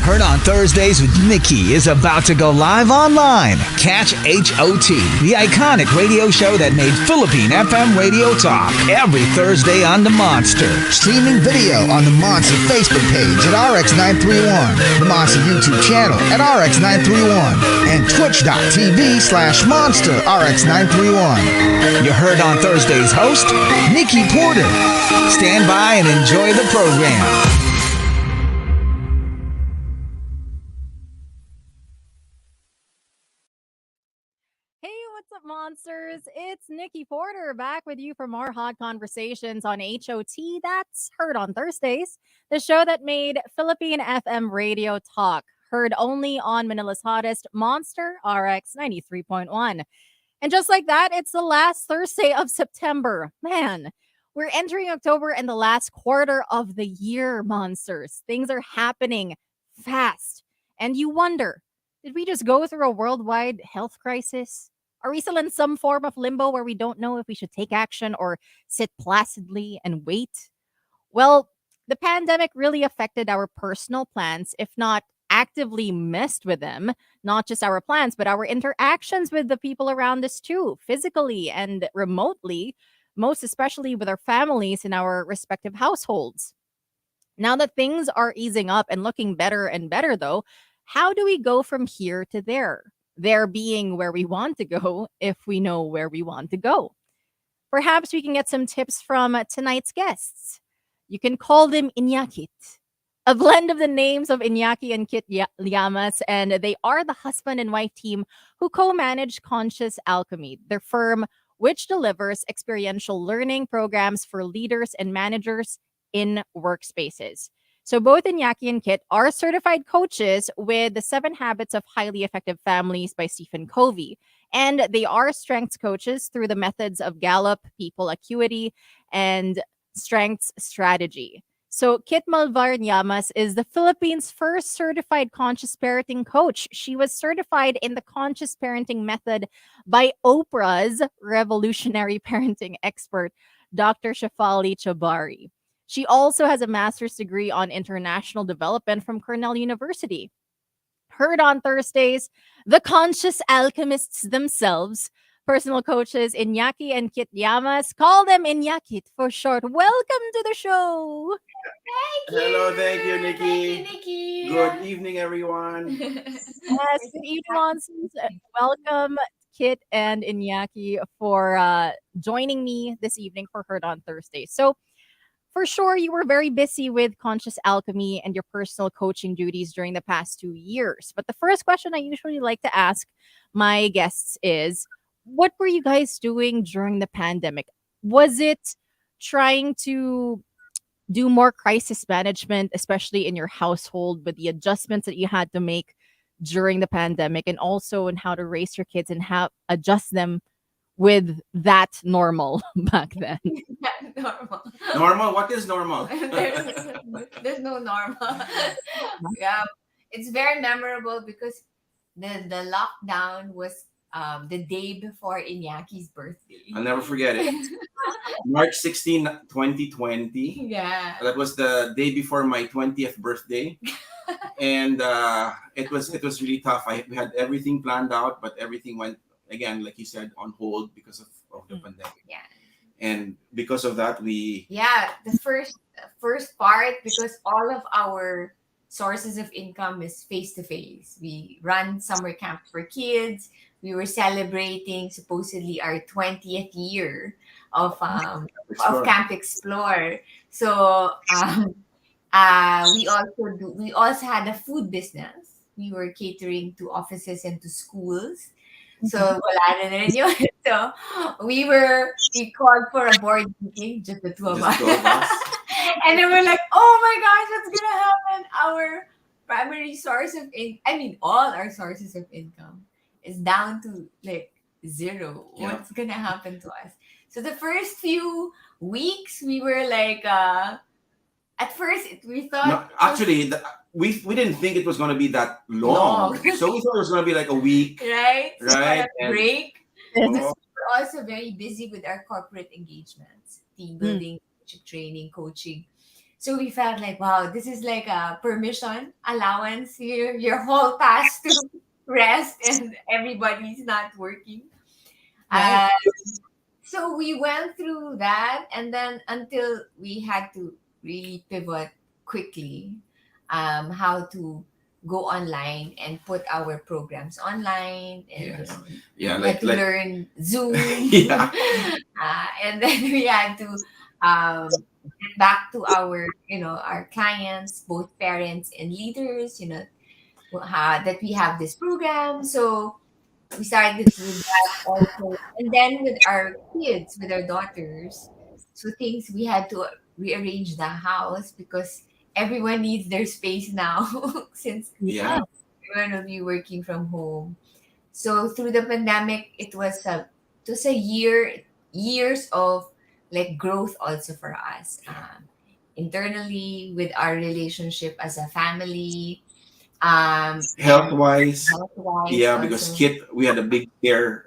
Heard on Thursdays with Nikki is about to go live online. Catch HOT, the iconic radio show that made Philippine FM radio talk, every Thursday on the Monster. Streaming video on the Monster Facebook page at RX931, the Monster YouTube channel at RX931, and twitch.tv/Monster RX931. You heard on Thursdays host, Nikki Porter. Stand by and enjoy the program. Monsters, it's Nikki Porter back with you for more hot conversations on HOT. That's Heard on Thursdays, the show that made Philippine FM radio talk, heard only on Manila's hottest Monster RX93.1. And just like that, it's the last Thursday of September. Man, we're entering October and the last quarter of the year, Monsters. Things are happening fast. And you wonder, did we just go through a worldwide health crisis? Are we still in some form of limbo where we don't know if we should take action or sit placidly and wait? Well, the pandemic really affected our personal plans, if not actively messed with them. Not just our plans, but our interactions with the people around us too, physically and remotely, most especially with our families in our respective households. Now that things are easing up and looking better and better, though, how do we go from here to there? There being where we want to go if we know where we want to go. Perhaps we can get some tips from tonight's guests. You can call them INAKIT, a blend of the names of Inaki and Kit Llamas, and they are the husband and wife team who co-manage Conscious Alchemy, their firm which delivers experiential learning programs for leaders and managers in workspaces. So both Inaki and Kit are certified coaches with the 7 Habits of Highly Effective Families by Stephen Covey. And they are strengths coaches through the methods of Gallup, People Acuity, and Strengths Strategy. So Kit Llamas is the Philippines' first certified conscious parenting coach. She was certified in the conscious parenting method by Oprah's revolutionary parenting expert, Dr. Shafali Chabari. She also has a master's degree on international development from Cornell University. Heard on Thursdays, the conscious alchemists themselves, personal coaches Inaki and Kit Llamas. Call them INYAKIT for short. Welcome to the show. Thank you. Hello, thank you, Nikki. Thank you, Nikki. Good evening, everyone. Yes, good evening, Monsters. Welcome, Kit and Inaki, for joining me this evening for Heard on Thursday. So, for sure, you were very busy with Conscious Alchemy and your personal coaching duties during the past 2 years. But the first question I usually like to ask my guests is, what were you guys doing during the pandemic? Was it trying to do more crisis management, especially in your household, with the adjustments that you had to make during the pandemic, and also in how to raise your kids and how adjust them with that normal back then? Normal. Normal? What is normal? There's no normal. Yeah, it's very memorable because the lockdown was the day before Inyaki's birthday. I'll never forget it. March 16, 2020. Yeah. That was the day before my 20th birthday. And it was really tough. We had everything planned out, but everything went, again, like you said, on hold because of the pandemic. Yeah. And because of that, the first part, because all of our sources of income is face to face. We run summer camps for kids. We were celebrating supposedly our 20th year of Camp Explore. So we also had a food business. We were catering to offices and to schools. So wala na rin yun. So we called for a board meeting, just the two of us. And then we're like, oh my gosh, what's gonna happen? Our primary source of all our sources of income is down to like zero. Yeah. What's gonna happen to us? So the first few weeks we were like, at first we thought we didn't think it was going to be that long. So we thought it was going to be like a week. Right? Right. Break. We're also very busy with our corporate engagements, team building, leadership training, coaching. So we felt like, wow, this is like a permission, allowance here. Your whole task to rest and everybody's not working. Right. Uh, so we went through that, and then until we had to really pivot quickly, how to go online and put our programs online, and Yes. we Yeah, had to learn Zoom, yeah. and then we had to get back to our our clients, both parents and leaders, that we have this program. So we started with that also. And then with our kids, with our daughters, so things we had to rearrange the house because everyone needs their space now since Yeah. everyone will be working from home. So through the pandemic, it was a years of like growth also for us, internally with our relationship as a family, Health wise, health wise yeah, because also. Kit, we had a big scare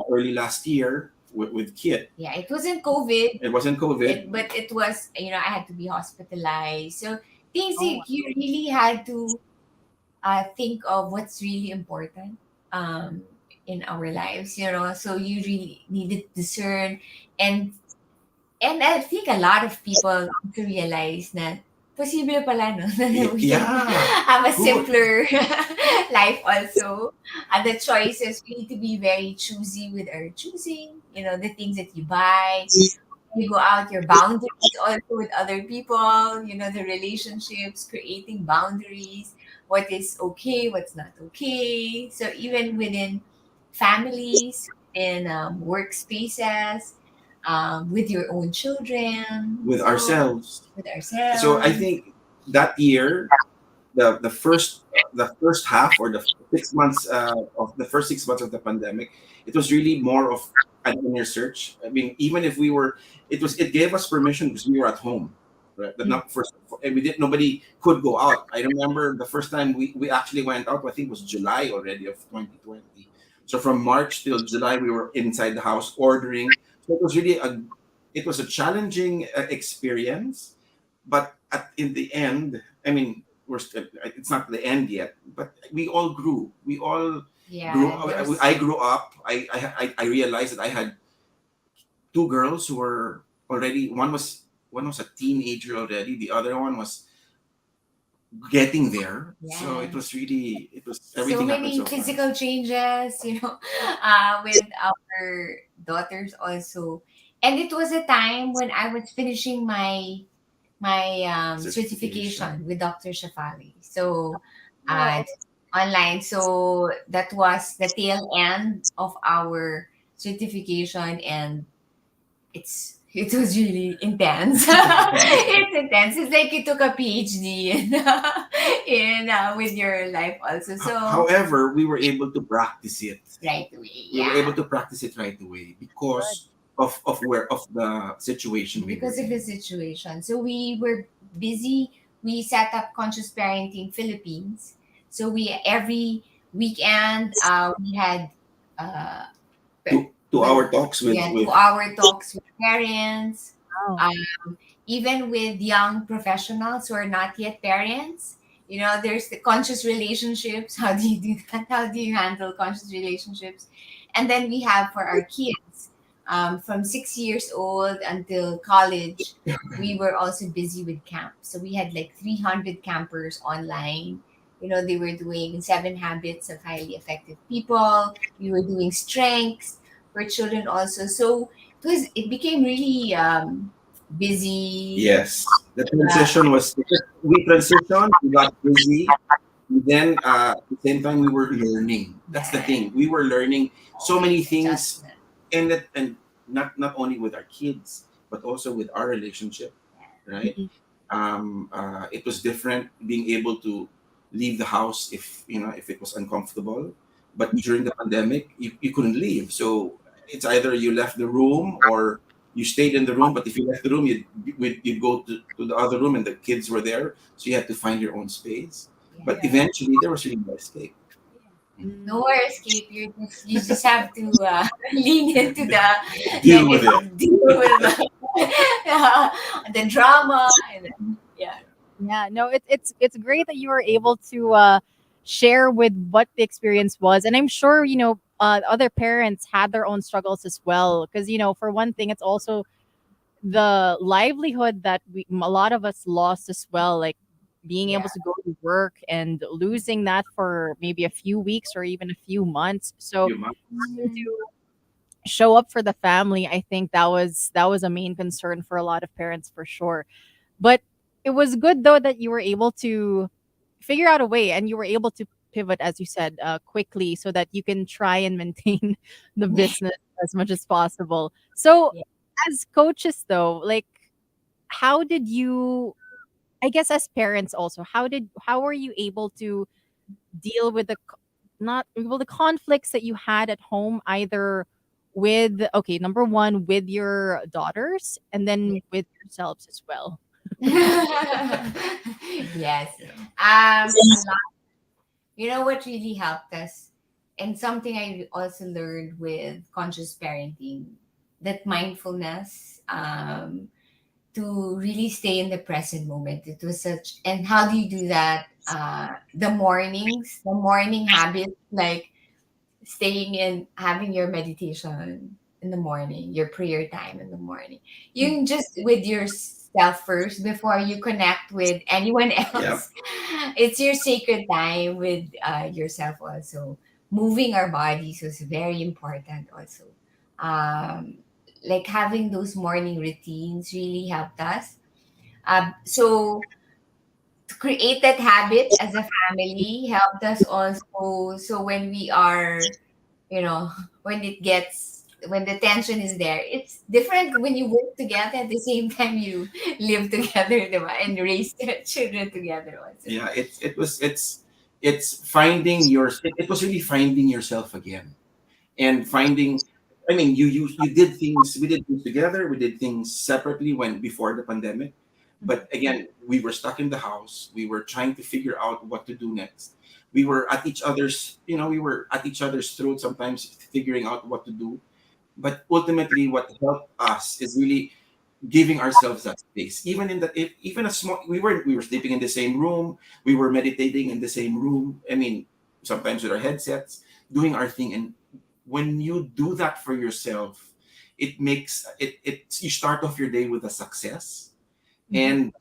early last year with Kit. Yeah, it wasn't COVID, It wasn't COVID. but it was, I had to be hospitalized. So things Oh, that you really had to think of what's really important um, in our lives, So you really needed to discern, and I think a lot of people to realize that possible pala, no? That we can Yeah. have a Who would- simpler life also. And the choices, we need to be very choosy with our choosing, the things that you buy. You go out, your boundaries also with other people, the relationships, creating boundaries, what is okay, what's not okay. So even within families, in workspaces, with your own children, with so ourselves. with So I ourselves. think that year, the first half, or the 6 months of the first 6 months of the pandemic, it was really more of an inner search. I mean, even if it gave us permission because we were at home, right? But not first, and we didn't. Nobody could go out. I remember the first time we actually went out. I think it was July already of 2020. So from March till July, we were inside the house ordering. So it was a challenging experience, but in the end, I mean, it's not the end yet, but we all grew. We all grew. Yeah, there's I grew up. I realized that I had two girls who were already. One was a teenager already. The other one was getting there. So yeah. it was So everything happened many so fast. physical changes, with our daughters also. And it was a time when I was finishing my Certification. certification with Dr. Shafali. So wow. online. So that was the tail end of our certification, and it was really intense. It's intense. It's like you took a PhD in with your life also. So However, we were able to practice it. right away, We were yeah. able to practice it right away Good. because of the situation we were Because of the in. situation. So we were busy. We set up Conscious Parenting Philippines. So we every weekend we had uh, To well, our talks with yeah, with 2 hour talks with parents, Wow. even with young professionals who are not yet parents. There's the conscious relationships. How do you do that? How do you handle conscious relationships? And then we have for our kids, from 6 years old until college, we were also busy with camp. So we had like 300 campers online. They were doing 7 habits of highly effective people. We were doing strengths for children also. So it became really busy. yes, the transition was we transitioned, we got busy, and then at the same time we were learning. That's the Yeah, thing. We were learning so many always things, adjustment. and not only with our kids, but also with our relationship, right? Mhm. It was different being able to leave the house if it was uncomfortable, but during the pandemic you couldn't leave, so it's either you left the room or you stayed in the room. But if you left the room, you'd go to the other room and the kids were there, so you had to find your own space. But Yeah. eventually there was really no escape. Mm. No more escape. You just have to lean into Deal with it. deal with the drama. And then, yeah. Yeah, no, it's great that you were able to share with what the experience was, and I'm sure other parents had their own struggles as well. Because for one thing, it's also the livelihood that a lot of us lost as well, like being Yeah. able to go to work and losing that for maybe a few weeks or even a few months. So You must. having Mhm. to show up for the family, I think that was a main concern for a lot of parents for sure. But it was good though that you were able to figure out a way and you were able to pivot, as you said, quickly so that you can try and maintain the business as much as possible. So, Yeah. as coaches, though, like, how did you? I guess as parents also, how were you able to deal with not well the conflicts that you had at home, either with okay, number one, with your daughters, and then with yourselves as well. Yes. Yeah. A lot. You know what really helped us, and something I also learned with conscious parenting, that mindfulness, to really stay in the present moment. It was such, and how do you do that? The morning habit, like staying in, having your meditation in the morning, your prayer time in the morning. You just with yourself first before you connect with anyone Yeah. else. It's your sacred time with yourself also. Moving our bodies was very important also. Like having those morning routines really helped us. So to create that habit as a family helped us also. So when we are, you know, when the tension is there, it's different when you work together at the same time you live together, diba? And raise their children together also. Yeah. It's finding your. It was really finding yourself again, and finding. I mean, you did things. We did things together. We did things separately when before the pandemic. But again, we were stuck in the house. We were trying to figure out what to do next. We were at each other's. We were at each other's throats sometimes, figuring out what to do. But ultimately, what helped us is really giving ourselves that space. Even in that, even a small, we were sleeping in the same room. We were meditating in the same room. I mean, sometimes with our headsets, doing our thing. And when you do that for yourself, it makes it. You start off your day with a success, Mhm. and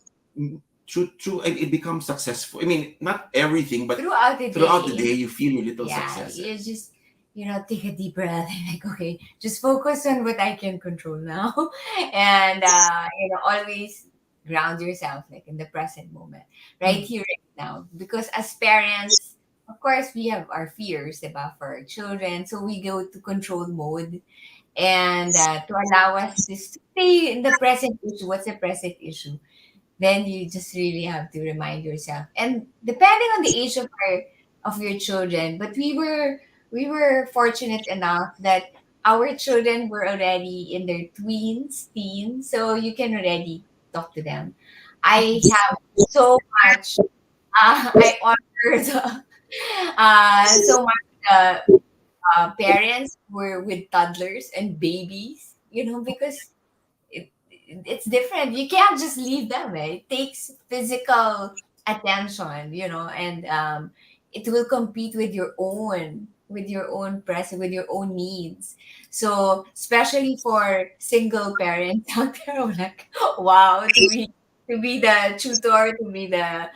through it becomes successful. I mean, not everything, but Throughout the throughout the day, day, you feel your little yeah, success. you just, take a deep breath and like, okay, just focus on what I can control now. And always ground yourself like in the present moment, right here, right now. Because as parents, of course, we have our fears about for our children, so we go to control mode, and to allow us to stay in the present issue. What's the present issue? Then you just really have to remind yourself, and depending on the age of your children. But we were fortunate enough that our children were already in their teens, so you can already talk to them. I have so much, I honor so much parents were with toddlers and babies, because it's different. You can't just leave them. Right? It takes physical attention, and it will compete with your own presence, with your own needs. So especially for single parents out there, I'm like, wow, to be the tutor, to be the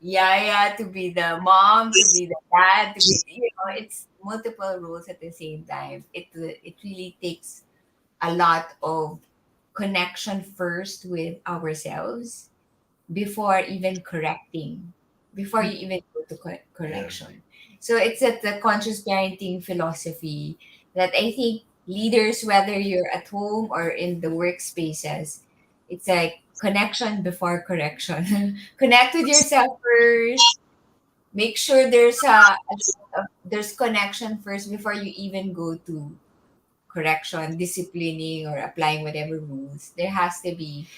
yaya, to be the mom, to be the dad, to be, it's multiple roles at the same time. It really takes a lot of connection first with ourselves before even correcting, before you even go to Yeah. correction. So it's at the conscious parenting philosophy that I think leaders, whether you're at home or in the workspaces, it's like connection before correction. Connect with yourself first. Make sure there's connection first before you even go to correction, disciplining, or applying whatever rules. There has to be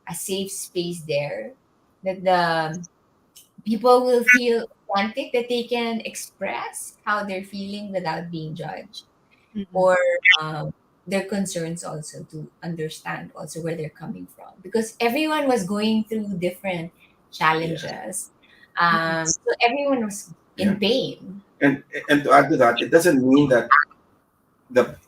a safe space there that the people will feel authentic, that they can express how they're feeling without being judged, Mhm. or um, their concerns also, to understand also where they're coming from, because everyone was going through different challenges. So everyone was Yeah. in pain. And to add to that, it doesn't mean that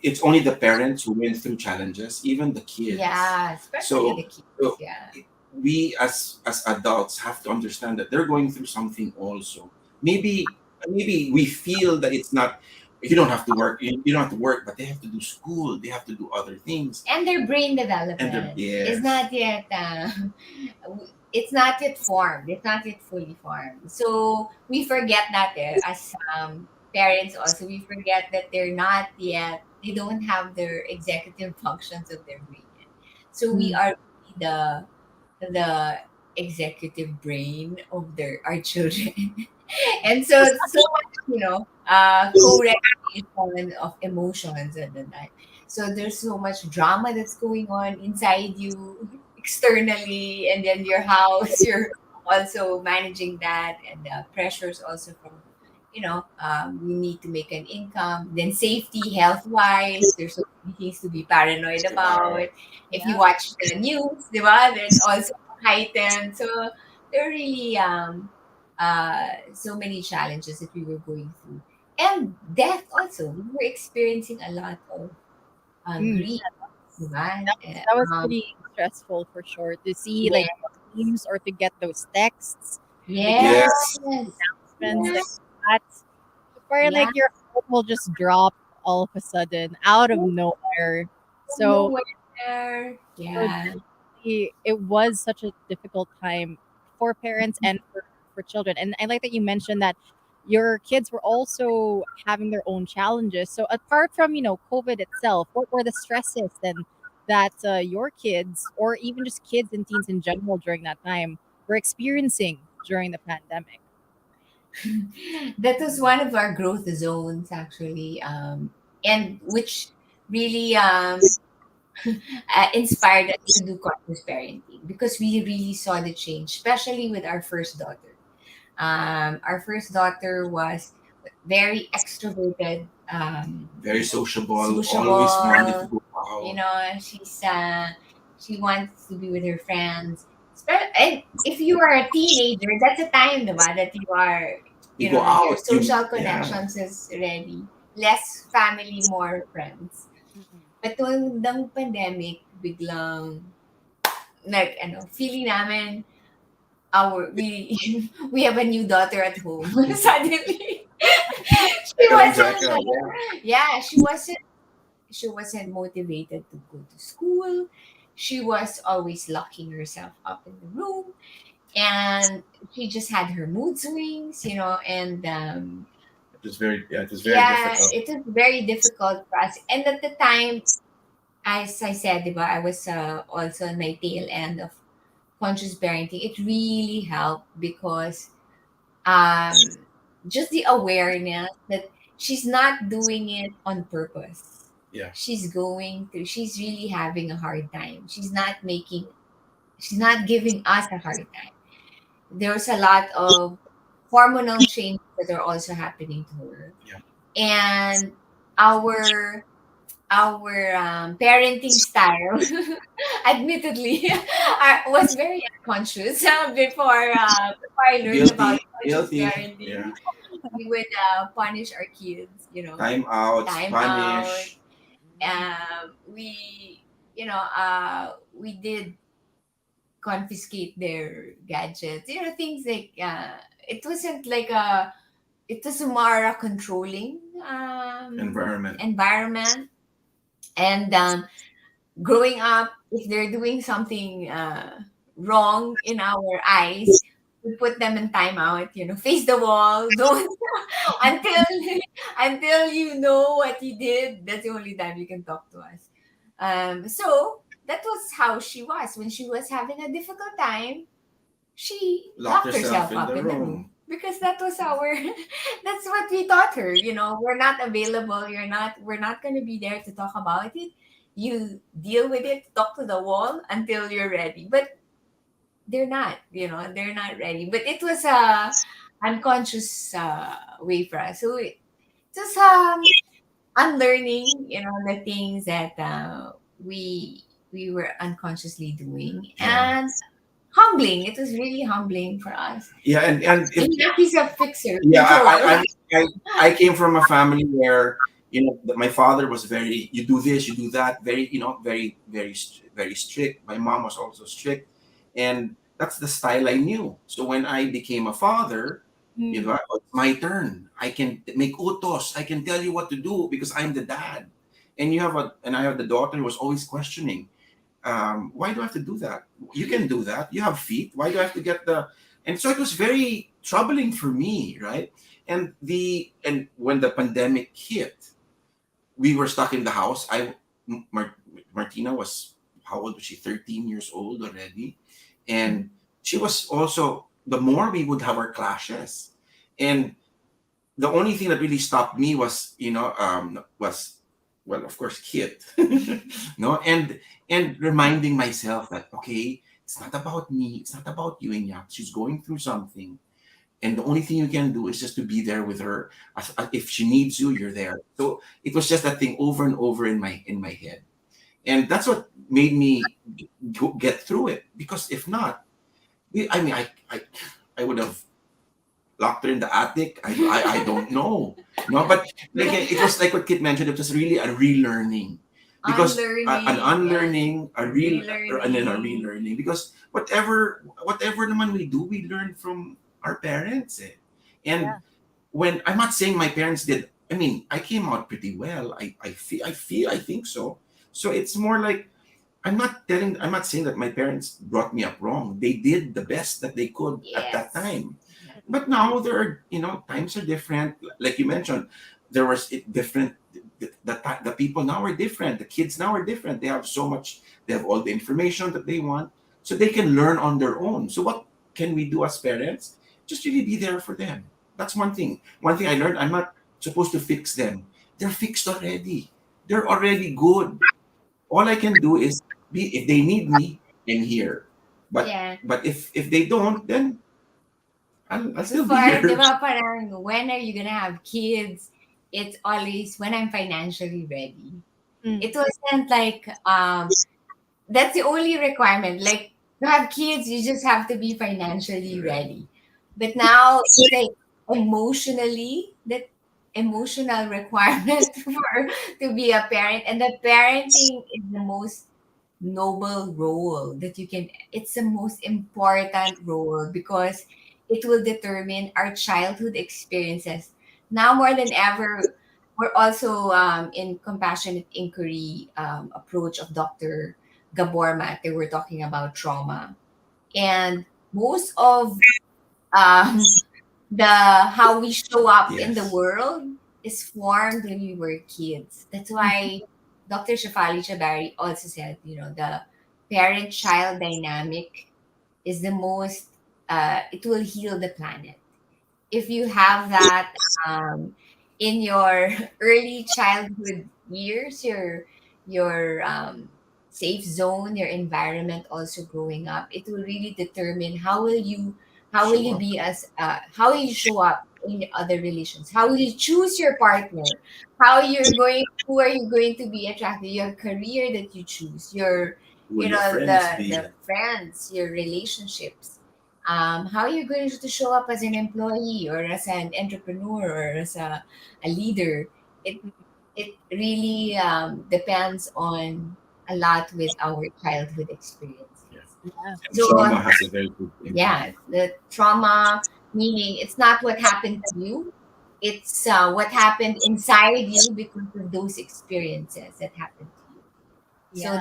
it's only the parents who went through challenges, even the kids. Yeah, especially So, the kids. so Yeah. we as adults have to understand that they're going through something also. Maybe we feel that it's not, you don't have to work, you don't have to work, but they have to do school, they have to do other things. And their brain And they're, development is yes, not yet it's not yet formed, it's not yet fully formed, so we forget that as parents also, we forget that they're not yet, they don't have their executive functions of their brain yet. So we are really the executive brain of their our children. And so so much, co-regulation of emotions and then that. So there's so much drama that's going on inside you externally, and then your house, you're also managing that, and the pressures also from, you need to make an income. Then safety, health wise, there's so many things to be paranoid about. If you Yeah. watch the news, diba, that's also heightened. So there are really so many challenges that we were going through, and death also. We were experiencing a lot of Mm. grief, diba? That was pretty stressful for sure to see Yeah, like memes or to get those texts with yes, yes, announcements like yes, that. Where yeah, like your heart will just drop all of a sudden out of nowhere. So, nowhere. so Yeah. it was such a difficult time for parents and for children. And I like that you mentioned that your kids were also having their own challenges. So apart from, COVID itself, what were the stresses then that your kids or even just kids and teens in general during that time were experiencing during the pandemic? That was one of our growth zones actually, and which really inspired us to do conscious parenting, because we really saw the change, especially with our first daughter. Our first daughter was very extroverted, very sociable, always wanted to sociable. go out. She wants to be with her friends. And if you are a teenager, that's a time, diba, that you are, You go your out, you, social yeah, connections is ready. Less family, more friends. But nung pandemic, biglang feeling namin we we have a new daughter at home. Suddenly, she wasn't. Jacka, yeah. Yeah, she wasn't motivated to go to school. She was always locking herself up in the room, and she just had her mood swings, and It was very yeah, difficult. it was very difficult for us. And at the time, as I said, diba, I was also on my tail end of conscious parenting. It really helped because um, just the awareness that she's not doing it on purpose. Yeah. She's really having a hard time. She's not giving us a hard time. There's a lot of hormonal changes that are also happening to her. Yeah. And our parenting style, admittedly, was very unconscious before I learned about conscious Guilty, parenting. yeah. We would punish our kids, Time outs, time out. punish. We did confiscate their gadgets, things like it was more a controlling Environment. environment. And growing up, if they're doing something wrong in our eyes, we put them in timeout, face the wall, don't until until you know what you did. That's the only time you can talk to us. So that was how she was. When she was having a difficult time, she Locked locked herself herself in up the in the room, room. because that was our that's what we taught her. We're not available, we're not going to be there to talk about it. You deal with it, talk to the wall until you're ready. But they're not ready. But it was a unconscious way for us. So it just unlearning, the things that we were unconsciously doing. Yeah. And humbling. It was really humbling for us. Yeah, and if Inaki's a fixer, yeah, controller. I came from a family where my father was very, you do this, you do that, very very strict. My mom was also strict, and that's the style I knew. So when I became a father, Mm. it's my turn. I can make utos. I can tell you what to do because I'm the dad, and I have the daughter who was always questioning. Why do I have to do that? You can do that. You have feet. Why do I have to get the? And so it was very troubling for me, right? And when the pandemic hit, we were stuck in the house. Martina was, how old was she? 13 years old already, and she was also. The more we would have our clashes, and the only thing that really stopped me was well, of course, Kit. No, and reminding myself that, okay, it's not about me, it's not about you, and yeah, she's going through something, and the only thing you can do is just to be there with her. If she needs you, you're there. So it was just that thing over and over in my head, and that's what made me get through it. Because if not, I mean, I would have locked her in the attic. I don't know. No, but like it was like what Kit mentioned. It was really a relearning, because an Unlearning, yeah. unlearning, and then a Relearning. relearning. Because whatever naman we do, we learn from our parents. Eh. And Yeah. when I'm not saying my parents did. I mean, I came out pretty well. I think so. So it's more like I'm not saying that my parents brought me up wrong. They did the best that they could at that Yes. time. But now there are, times are different. Like you mentioned, there was different. The people now are different. The kids now are different. They have so much. They have all the information that they want, so they can learn on their own. So what can we do as parents? Just really be there for them. That's one thing. One thing I learned: I'm not supposed to fix them. They're fixed already. They're already good. All I can do is be, if they need me, I'm here. But Yeah. if they don't, then I'll still be Before, di here. ba, parang, when are you gonna have kids? It's always when I'm financially ready. Mm. It wasn't like, that's the only requirement. Like, to have kids, you just have to be financially ready. But now it's like emotionally, that emotional requirement for to be a parent. And the parenting is the most noble role that you can, it's the most important role because it will determine our childhood experiences. Now more than ever, we're also in compassionate inquiry approach of Dr. Gabor Mate. We're talking about trauma, and most of um, the how we show up in the Yes. world is formed when we were kids. That's why Dr. Shafali Chabari also said, the parent-child dynamic is the most. It will heal the planet if you have that in your early childhood years, your safe zone, your environment also growing up, it will really determine Show up. how will you show up in other relations, how will you choose your partner, who are you going to be attracted, your career that you choose, your Will your friends be? the friends, your relationships, how are you going to show up as an employee or as an entrepreneur or as a leader? It it really depends on a lot with our childhood Yeah. experiences. Yeah. And So trauma has a very big impact. yeah, the trauma, meaning it's not what happened to you, it's what happened inside you because of those experiences that happened to you. So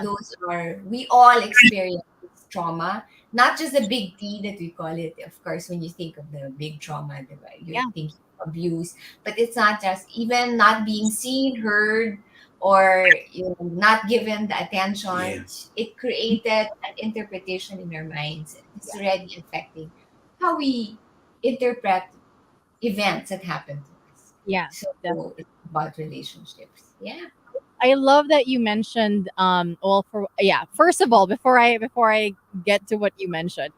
Yeah. we all experience trauma, not just the big T that we call it. Of course, when you think of the big trauma, diba, you're Yeah. thinking abuse, but it's not just even not being seen, heard, or not given the attention. Yes. It created an interpretation in our minds. It's Yeah. already affecting how we interpret events that happen to us. Yeah. So it's about relationships. Yeah. I love that you mentioned well, for yeah, first of all, before I get to what you mentioned,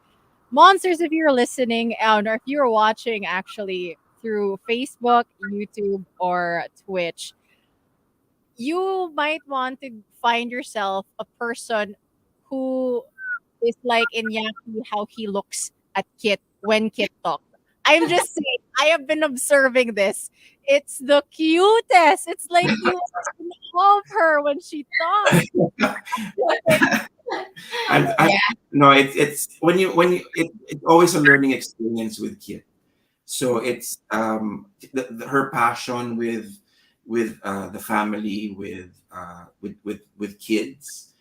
monsters, if you're listening or if you're watching actually through Facebook, YouTube, or Twitch, you might want to find yourself a person who is like Iñaki how he looks at Kit when Kit talks. I'm just saying, I have been observing this. It's the cutest. It's like you love her when she talks. I'm no, it's it's always a learning experience with kids. So it's her passion with the family with kids.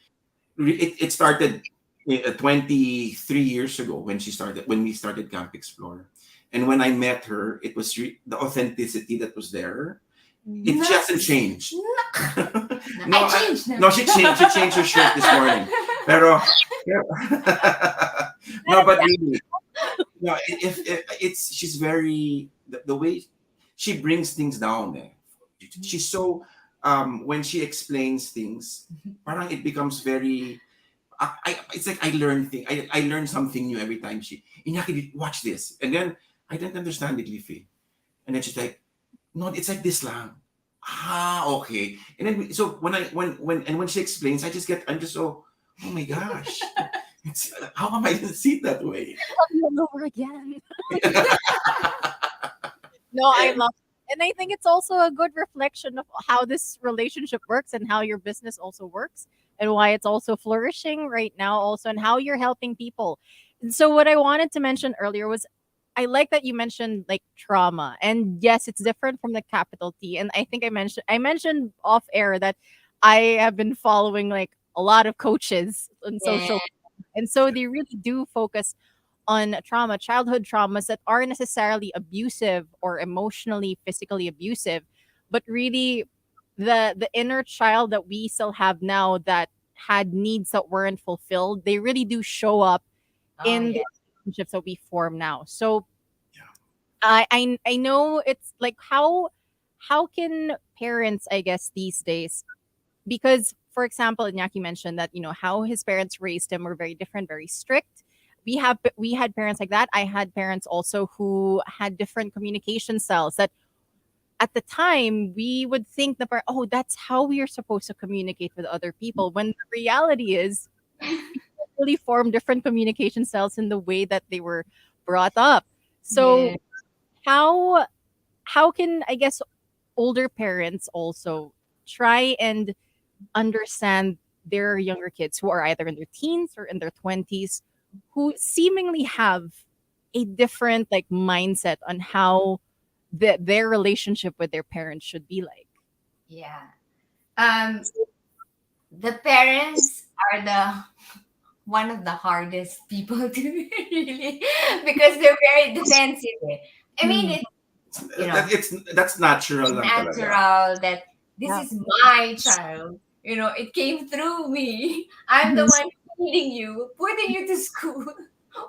It started 23 years ago when we started Camp Explorer, and when I met her, it was the authenticity that was there. It No, hasn't changed. no, I changed now. No, she changed. She changed her shirt this morning. Pero, no, but really, no. If it's she's very the way she brings things down. She's so when she explains things, parang it becomes very. It's like I learn thing. I learn something new every time Inaki, watch this, and then I didn't understand it, Liffy, and then she's like, no, it's like this lang. Ah, okay. And then so when she explains, I'm just so, oh my gosh, how am I gonna see it that way? All over again. No, I love it. And I think it's also a good reflection of how this relationship works and how your business also works and why it's also flourishing right now also and how you're helping people. And so what I wanted to mention earlier was I like that you mentioned like trauma. And yes, it's different from the capital T. And I think I mentioned off air that I have been following like a lot of coaches on Yeah. social, and so they really do focus on trauma, childhood traumas that aren't necessarily abusive or emotionally, physically abusive, but really the inner child that we still have now that had needs that weren't fulfilled, they really do show up Oh in yeah. the relationships that we form now. So Yeah. I know it's like how can parents, I guess, these days, because for example Iñaki mentioned that how his parents raised him were very different, very strict. We had parents like that. I had parents also who had different communication styles that at the time we would think that, oh, that's how we are supposed to communicate with other people, when the reality is really form different communication styles in the way that they were brought up. Yeah. So how how can, I guess, older parents also try and understand their younger kids who are either in their teens or in their 20s, who seemingly have a different like mindset on how their relationship with their parents should be like? Yeah. Um, the parents are the one of the hardest people to really, because they're very defensive. I mean, Mm. That's natural it's lang talaga. natural that this Yeah. is my child. It came through me. I'm the Mhm. one feeding you, putting you to school,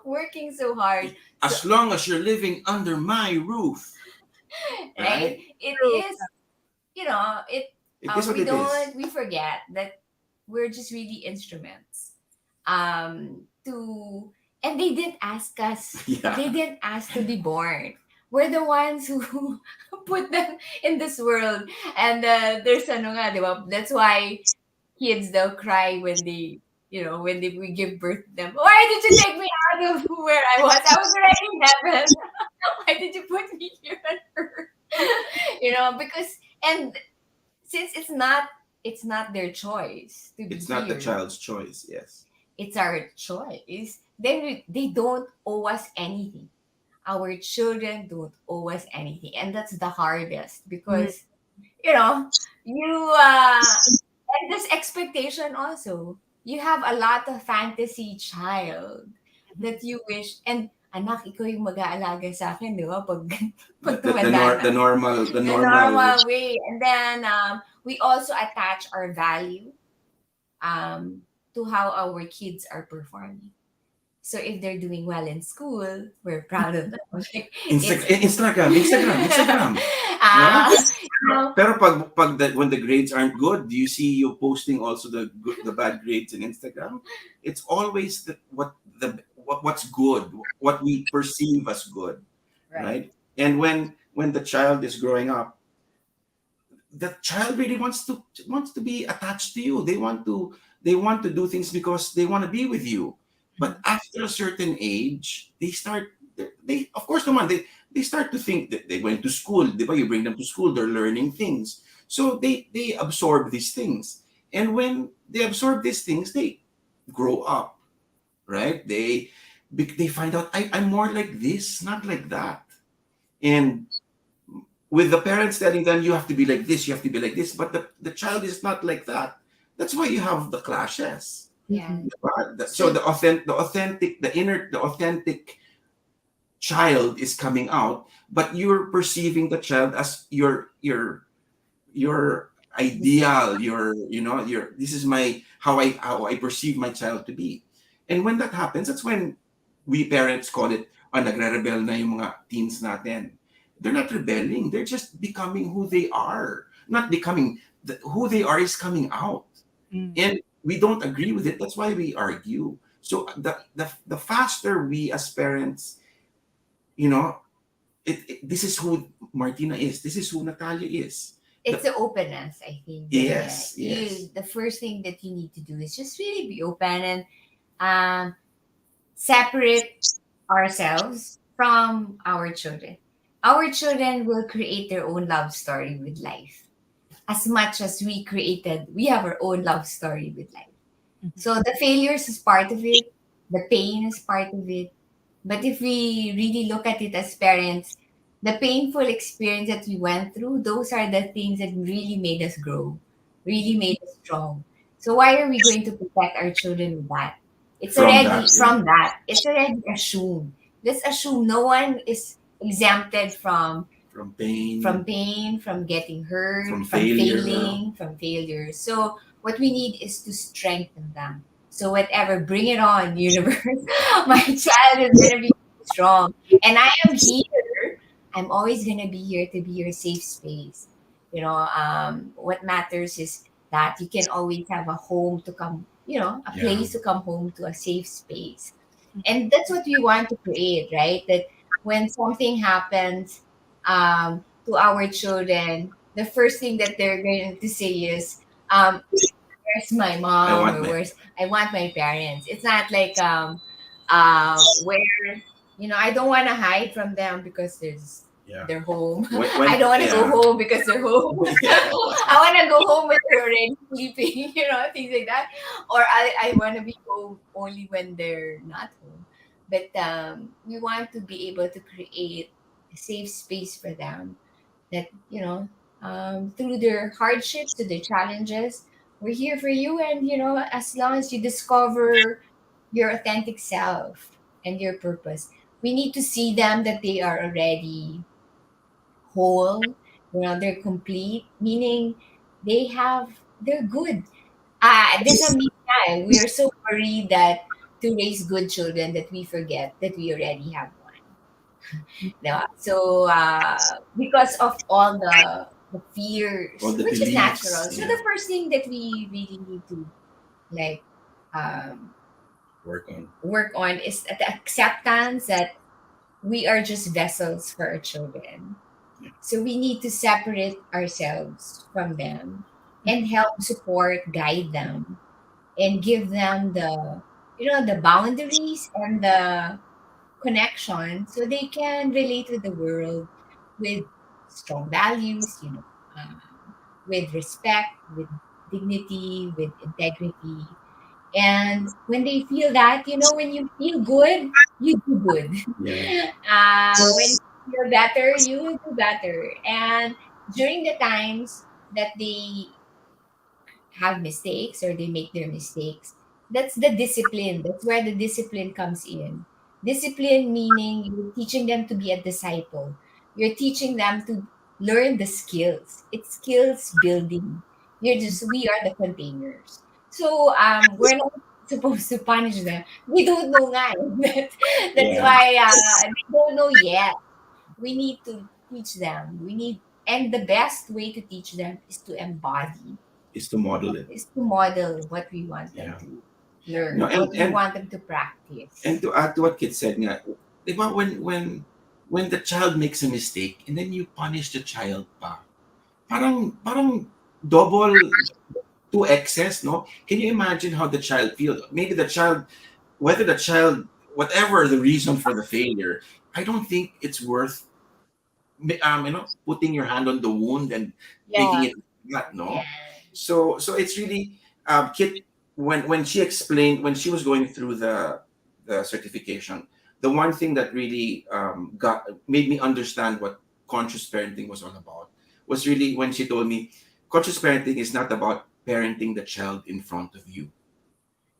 working so hard. So, As long as you're living under my roof, right? right? It True. is, you know, it. It is what We it is. don't. We forget that we're just really instruments. To and they didn't ask us. Yeah. They didn't ask to be born. We're the ones who put them in this world. And there's ano nga, di ba? That's why kids they'll cry when we give birth to them. Why did you take me out of where I was? I was already in heaven. Why did you put me here on earth? Because and since it's not their choice to be It's not the here, child's choice. Yes. it's our choice. Then they don't owe us anything. Our children don't owe us anything, and that's the hardest Mm. because you know you and this expectation also. You have a lot of fantasy child that you wish, and anak, ikaw yung mag-aalaga sa akin, di ba? Pag tumanda na. The The normal. normal way. And then we also attach our value to how our kids are performing. So if they're doing well in school, we're proud of them. Like, it's Instagram. Yeah. uh, Pero when the grades aren't good, do you see you posting also the bad grades in Instagram? It's always what's good, what we perceive as good, Right. right? And when the child is growing up, the child really wants to be attached to you. They want to do things because they want to be with you. But after a certain age, they of course naman, they start to think that they went to school, di ba? You bring them to school, they're learning things. So they absorb these things. And when they absorb these things, they grow up, right? They find out I'm more like this, not like that. And with the parents telling them you have to be like this, you have to be like this, but the child is not like that. That's why you have the clashes. Yeah. So the authentic child is coming out, but you're perceiving the child as your ideal, your this is my how I perceive my child to be. And when that happens, that's when we parents call it, nagre-rebel na yung mga teens natin. They're not rebelling, they're just becoming who they are. Not becoming, who they are is coming out. And we don't agree with it. That's why we argue. So the faster we as parents, this is who Martina is. This is who Natalia is. It's the openness, I think. Yes, Yeah. yes. The first thing that you need to do is just really be open and separate ourselves from our children. Our children will create their own love story with life. As much as we have our own love story with life. So the failures is part of it, the pain is part of it. But if we really look at it as parents, the painful experience that we went through, those are the things that really made us grow, really made us strong. So why are we going to protect our children with that? It's From already that, yeah. from that. It's already assumed. Let's assume no one is exempted from pain, from getting hurt, From from failure, failing, from failure. So what we need is to strengthen them. So whatever, bring it on, universe. My child is gonna be strong, and I am here. I'm always gonna be here to be your safe space. What matters is that you can always have a home to come. A Yeah. place to come home to, a safe space, and that's what we want to create, right? That when something happens to our children, the first thing that they're going to say is, "Where's my mom?" want or my- "Where's I want my parents." It's not like where I don't want to hide from them because Yeah. they're home. When- I don't want to yeah. go home because they're home. I want to go home when they're already sleeping, things like that. Or I want to be home only when they're not home. But we want to be able to create a safe space for them that, through their hardships, to their challenges, we're here for you. And, as long as you discover your authentic self and your purpose, we need to see them that they are already whole, they're complete, meaning they're good. Doesn't mean that we are so worried that to raise good children that we forget that we already have one. No, so because of all the fears, All the which is beliefs, natural. So yeah. the first thing that we really need to like Work on. work on is the acceptance that we are just vessels for our children. Yeah. So we need to separate ourselves from them and help support, guide them, and give them the boundaries and the connection so they can relate with the world with strong values, with respect, with dignity, with integrity. And when they feel that, when you feel good, you do good. Yeah. When you feel better, you will do better. And during the times that they have mistakes or they make their mistakes, that's the discipline. That's where the discipline comes in. Discipline meaning you're teaching them to be a disciple. You're teaching them to learn the skills. It's skills building. We are the containers. So we're not supposed to punish them. We don't know nga. That's Yeah. why they don't know yet. We need to teach them. And the best way to teach them is to embody, Is to model it. is to model what we want them Yeah. to learn, No, what we want them to practice. And to add to what Kit said nga, di ba when the child makes a mistake and then you punish the child pa, parang double to excess, no? Can you imagine how the child feels? Maybe the child whether the child, whatever the reason for the failure, I don't think it's worth putting your hand on the wound and making Yeah. it not, Yeah. no. So it's really Kit, when she explained, when she was going through the certification, the one thing that really got made me understand what conscious parenting was all about was really when she told me conscious parenting is not about parenting the child in front of you,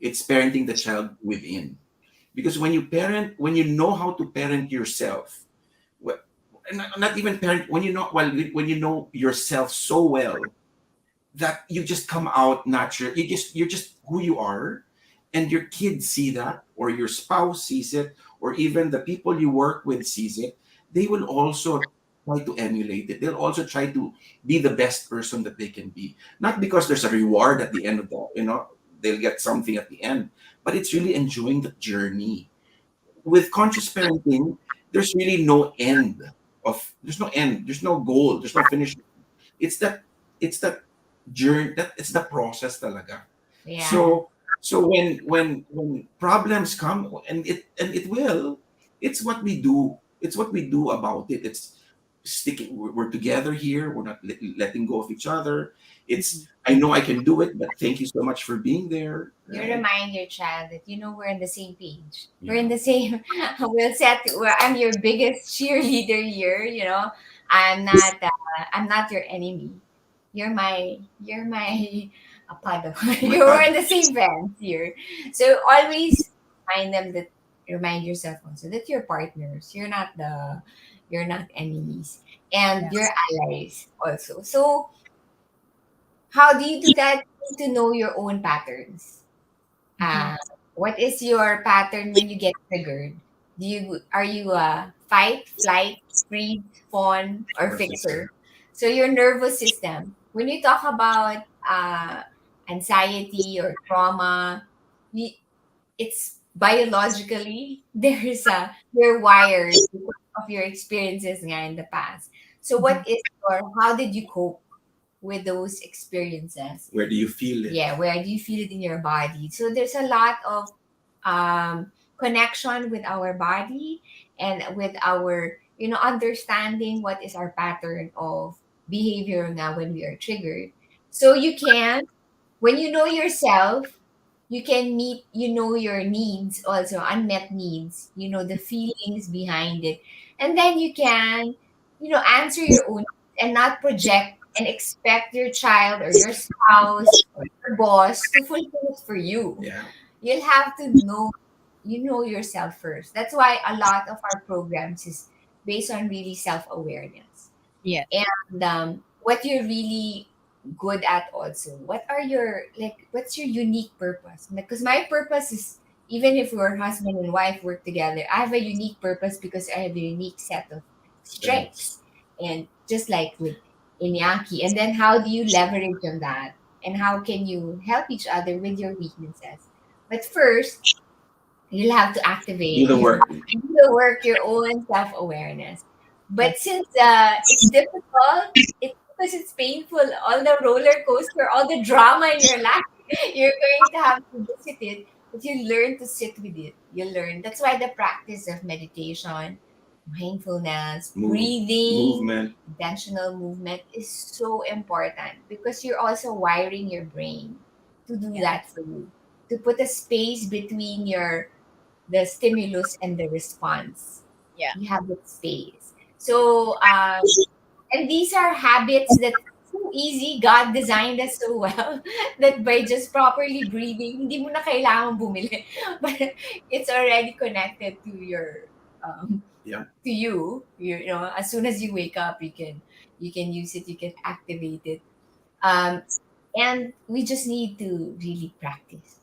it's parenting the child within. Because when you know how to parent yourself, well, and not even parent, when you know yourself so well that you just come out natural, you're just who you are, and your kids see that, or your spouse sees it, or even the people you work with sees it, they will also try to emulate it. They'll also try to be the best person that they can be, not because there's a reward at the end of the, they'll get something at the end, but it's really enjoying the journey. With conscious parenting, there's really no end there's no end, there's no goal, there's no finish. It's that it's that journey, that it's the process talaga. Yeah. So when problems come, and it will, it's what we do. It's what we do about it. It's sticking. We're together here. We're not letting go of each other. Mhm. It's, I know I can do it, but thank you so much for being there. You Right? remind your child that we're on the same page. We're in Yeah. the same. We'll set. Where I'm your biggest cheerleader here. I'm not your enemy. You're my apado. My You're God. in the same fence here. So always remind yourself also that you're partners. You're not enemies, and you're Yes. allies also. So how do you do that? You need to know your own patterns. Mhm. uh, what is your pattern when you get triggered? Are you a fight, flight, freeze, fawn, or Or fixer? fixer. So your nervous system. When you talk about anxiety or trauma, you, it's biologically you're wired because of your experiences nga in the past. So Mhm. how did you cope with those experiences? Where do you feel it? Yeah, where do you feel it in your body? So there's a lot of connection with our body and with our understanding what is our pattern of behavior now when we are triggered. So you can, when you know yourself, you can meet, your needs, also unmet needs, the feelings behind it, and then you can answer your own needs and not project and expect your child or your spouse or your boss to fulfill it for you. Yeah. You'll have to know yourself first. That's why a lot of our programs is based on really self-awareness, Yes. and what you're really good at also. What's your unique purpose? Because my purpose is, even if we're husband and wife work together, I have a unique purpose because I have a unique set of Strengths. strengths. And just like with Iñaki, and then how do you leverage on that, and how can you help each other with your weaknesses? But first, you'll have to Do activate the work. do the work, your own self-awareness. Yes. But since it's difficult, it's because it's painful, all the roller coaster, all the drama in your life, you're going to have to visit it, but you learn to sit with it. You learn. That's why the practice of meditation, mindfulness, Move. breathing, Movement. intentional movement is so important, because you're also wiring your brain to do Yes. that for you, to put a space between the stimulus and the response. Yeah. You have that space. So, and these are habits that so easy. God designed us so well that by just properly breathing, hindi mo na kailangan bumili. But it's already connected to Yeah. you. As soon as you wake up, you can use it. You can activate it. Um, and we just need to really practice,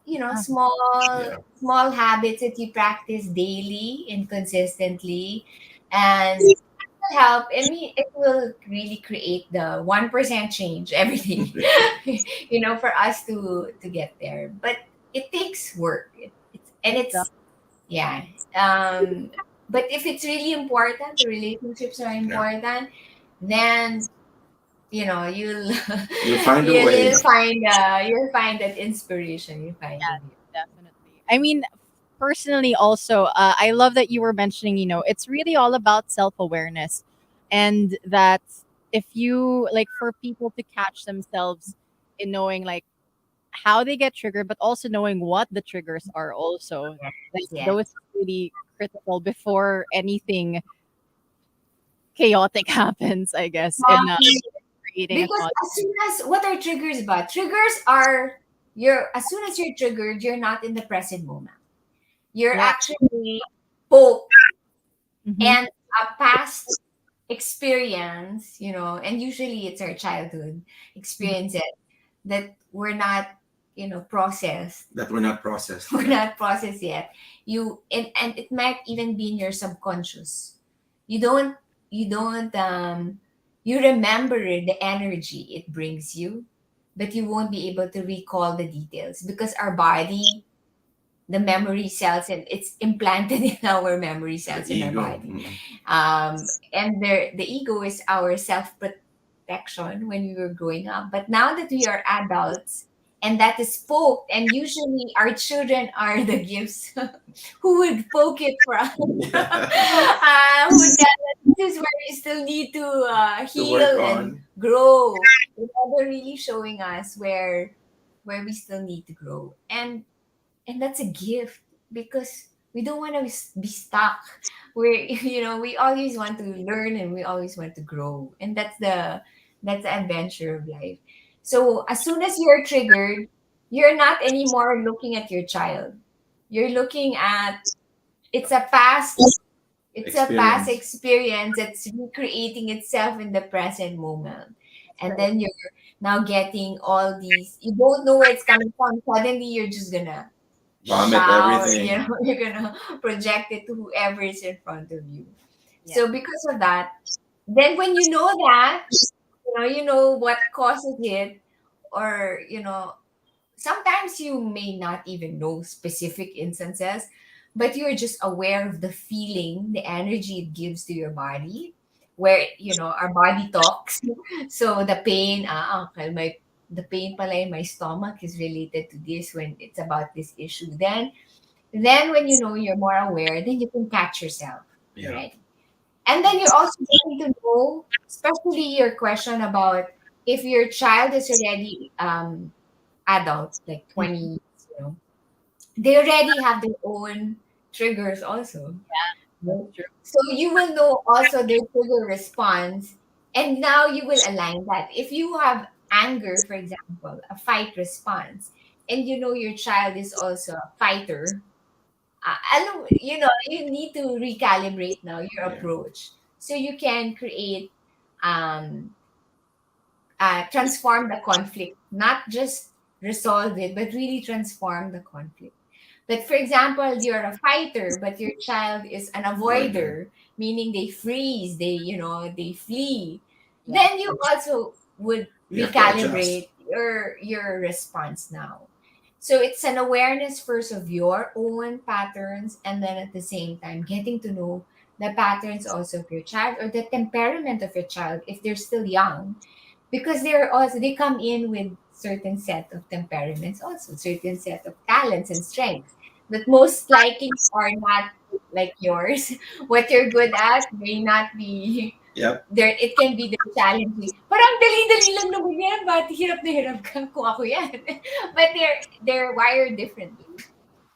Yeah. small Yeah. small habits that you practice daily and consistently, and it will help. I mean, it will really create the 1% change everything, for us to get there. But it takes work. It's yeah. um but if it's really important, the relationships are Yeah. important, then you'll You'll find a you'll, way. you'll find you'll find that inspiration, you find the Yes, way. definitely. I mean, personally also, I love that you were mentioning, it's really all about self-awareness, and that if you like, for people to catch themselves in knowing like how they get triggered, but also knowing what the triggers are also, like Yes. those are really critical before anything chaotic happens, I guess, in creating a Because thought. as soon as what are triggers about? Triggers are you're as soon as you're triggered, you're not in the present moment. You're Yeah. actually poked Hmm. and a past experience, and usually it's our childhood experiences that were not, processed. That were not processed. We're not processed yet. And it might even be in your subconscious. You don't you don't you remember the energy it brings you, but you won't be able to recall the details because our body, the memory cells, and it's implanted in our memory The cells in our ego. body. And the ego is our self protection when we were growing up. But now that we are adults, and that is poked, and usually our children are the gifts who would poke it for us, who would tell us this is where we still need to To work heal and on. grow. They're really showing us where we still need to grow, and that's a gift because we don't want to be stuck. We we always want to learn and we always want to grow, and that's the adventure of life. So as soon as you're triggered, you're not anymore looking at your child. You're looking at it's a past it's a past Experience. experience that's recreating itself in the present moment. And then you're now getting all these, you don't know where it's coming from. Suddenly you're just gonna Vomit shout, everything. you're gonna project it to whoever is in front of you. Yeah. So because of that, then when you know that, you know what causes it, or sometimes you may not even know specific instances, but you're just aware of the feeling, the energy it gives to your body, where our body talks. So the pain, okay, the pain pala in my stomach is related to this when it's about this issue. Then when you're more aware, then you can catch yourself, Yeah. right? And then you're also going to know, especially your question about if your child is already adult, like Mhm. 20, they already have their own triggers also. That's Right? true. So you will know also their trigger response, and now you will align that. If you have anger, for example, a fight response, and your child is also a fighter, you need to recalibrate now your Yeah. approach so you can create um transform the conflict, not just resolve it, but really transform the conflict. But for example, you're a fighter, but your child is an Avoider. avoider, meaning they freeze, they flee. Yeah. Then you also would You have to adjust. recalibrate your response now. So it's an awareness first of your own patterns, and then at the same time getting to know the patterns also of your child or the temperament of your child if they're still young, because they come in with certain set of temperaments, also certain set of talents and strengths that most likely are not like yours. What you're good at may not be Yep. there. It can be the challenging, parang dali-dali lang naman yan, but hirap na hirap ka kung ako yan. But they're wired differently.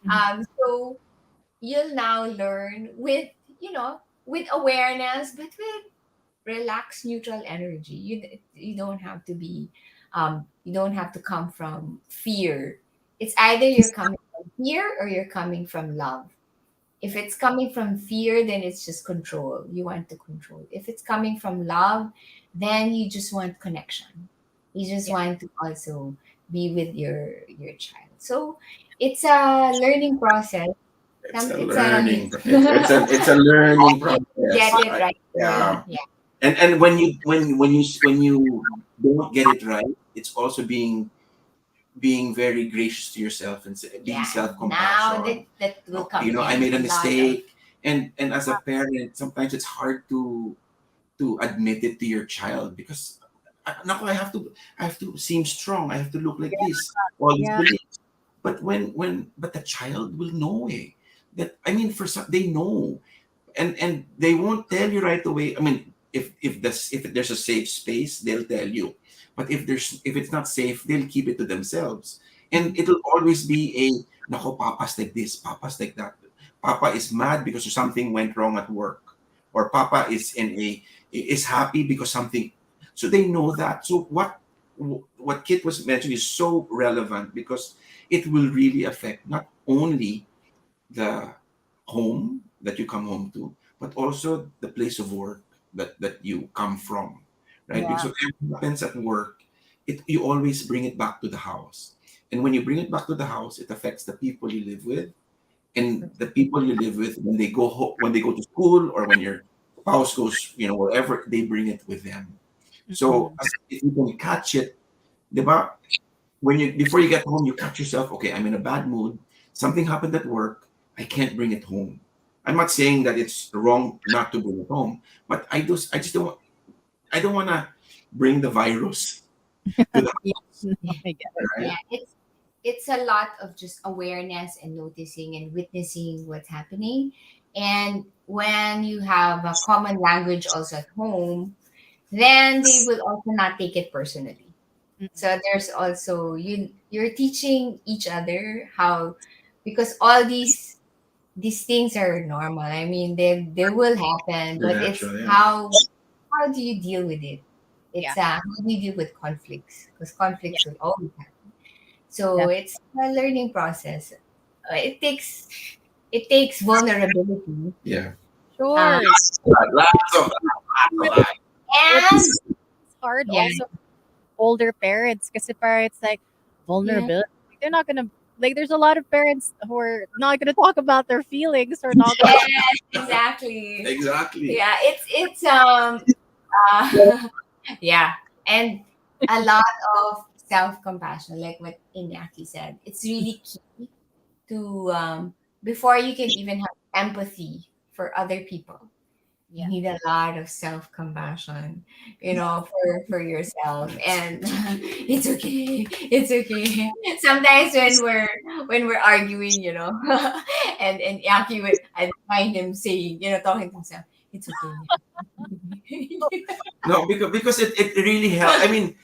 Mhm. So you'll now learn with awareness, but with relaxed neutral energy. You don't have to be you don't have to come from fear. It's either you're coming from fear or you're coming from love. If it's coming from fear, then it's just control. You want to control. If it's coming from love, then you just want connection. You just Yeah. want to also be with your child. So it's a learning process. It's a It's a learning. It's a learning you process. get it right Yeah. away. Yeah. And when you don't get it right, it's also being very gracious to yourself and being Yeah, self now compassion. that will come I in made a a lot of mistake, and as a parent, sometimes it's hard to admit it to your child because now I have to seem strong. I have to look like this. All these Yeah. beliefs. But but the child will know. that, I mean, for some, they know, and they won't tell you right away. I mean, if there's a safe space, they'll tell you. But if it's not safe, they'll keep it to themselves, and it'll always be a nako, papa's like this, papa's like that. Papa is mad because something went wrong at work, or Papa is happy because something. So they know that. So what Kit was mentioning is so relevant because it will really affect not only the home that you come home to, but also the place of work that you come from, right? Yeah. Because whatever happens at work, you always bring it back to the house, and when you bring it back to the house, it affects the people you live with, and the people you live with when they go when they go to school, or when your spouse goes, wherever, they bring it with them. So Mm-mm. if you can catch it, diba? When you before you get home, you catch yourself. Okay, I'm in a bad mood. Something happened at work. I can't bring it home. I'm not saying that it's wrong not to bring it home, but I just don't. I don't want to bring the virus to the Yeah, house, no, I get it. right? Yeah. Yeah, it's a lot of just awareness and noticing and witnessing what's happening. And when you have a common language also at home, then they will also not take it personally. Mm-mm. So there's also you're teaching each other how, because all these things are normal. I mean, they will happen, They're but it's natural, yeah. how do you deal with it? Yeah. It's how do you deal with conflicts? Because Yeah. conflicts will always happen. So Definitely. it's a learning process. It takes vulnerability, Yeah. uh, Sure. Lots of that. It's and hard yeah, also for older parents because the parents like yeah, vulnerability. They're not gonna like. There's a lot of parents who are not gonna talk about their feelings or not gonna. yes, exactly. Exactly. Yeah, it's yeah, and a lot of self compassion, like what Iñaki said. It's really key to before you can even have empathy for other people. You Yeah. need a lot of self compassion, for yourself. And it's okay. It's okay. Sometimes when we're arguing, and Yaki would, I find him saying, talking to himself, it's okay. No, because it really helps. I mean,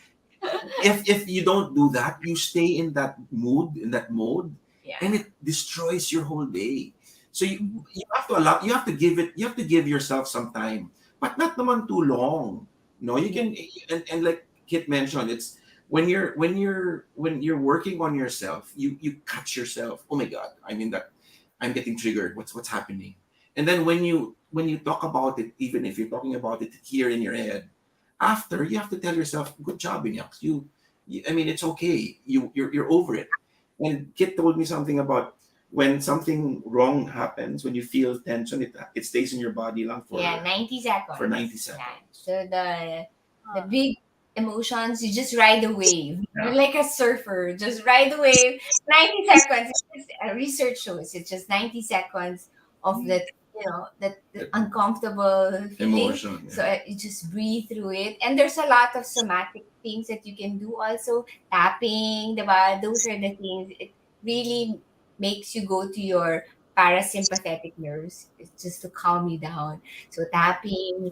if you don't do that, you stay in that mood, in that mode, Yeah. and it destroys your whole day. So Mhm. you have to give yourself some time, but not naman too long. No, you Yeah. can, and like Kit mentioned, it's when you're working on yourself, you catch yourself. Oh my God, I mean that I'm getting triggered. What's happening? And then when you talk about it, even if you're talking about it here in your head, after you have to tell yourself, "Good job, Inyaks. I mean, it's okay. You're over it." And Kit told me something about when something wrong happens, when you feel tension, it stays in your body lang Yeah, 90 seconds. for 90 Yeah. seconds. So the Huh. big emotions, you just ride the wave. You're Yeah. like a surfer. Just ride the wave. 90 seconds. Research shows it's just 90 seconds of that, that uncomfortable feeling. Emotion. So Yeah. you just breathe through it. And there's a lot of somatic things that you can do also. Tapping, diba? Those are the things. It really makes you go to your parasympathetic nerves. It's just to calm you down. So tapping,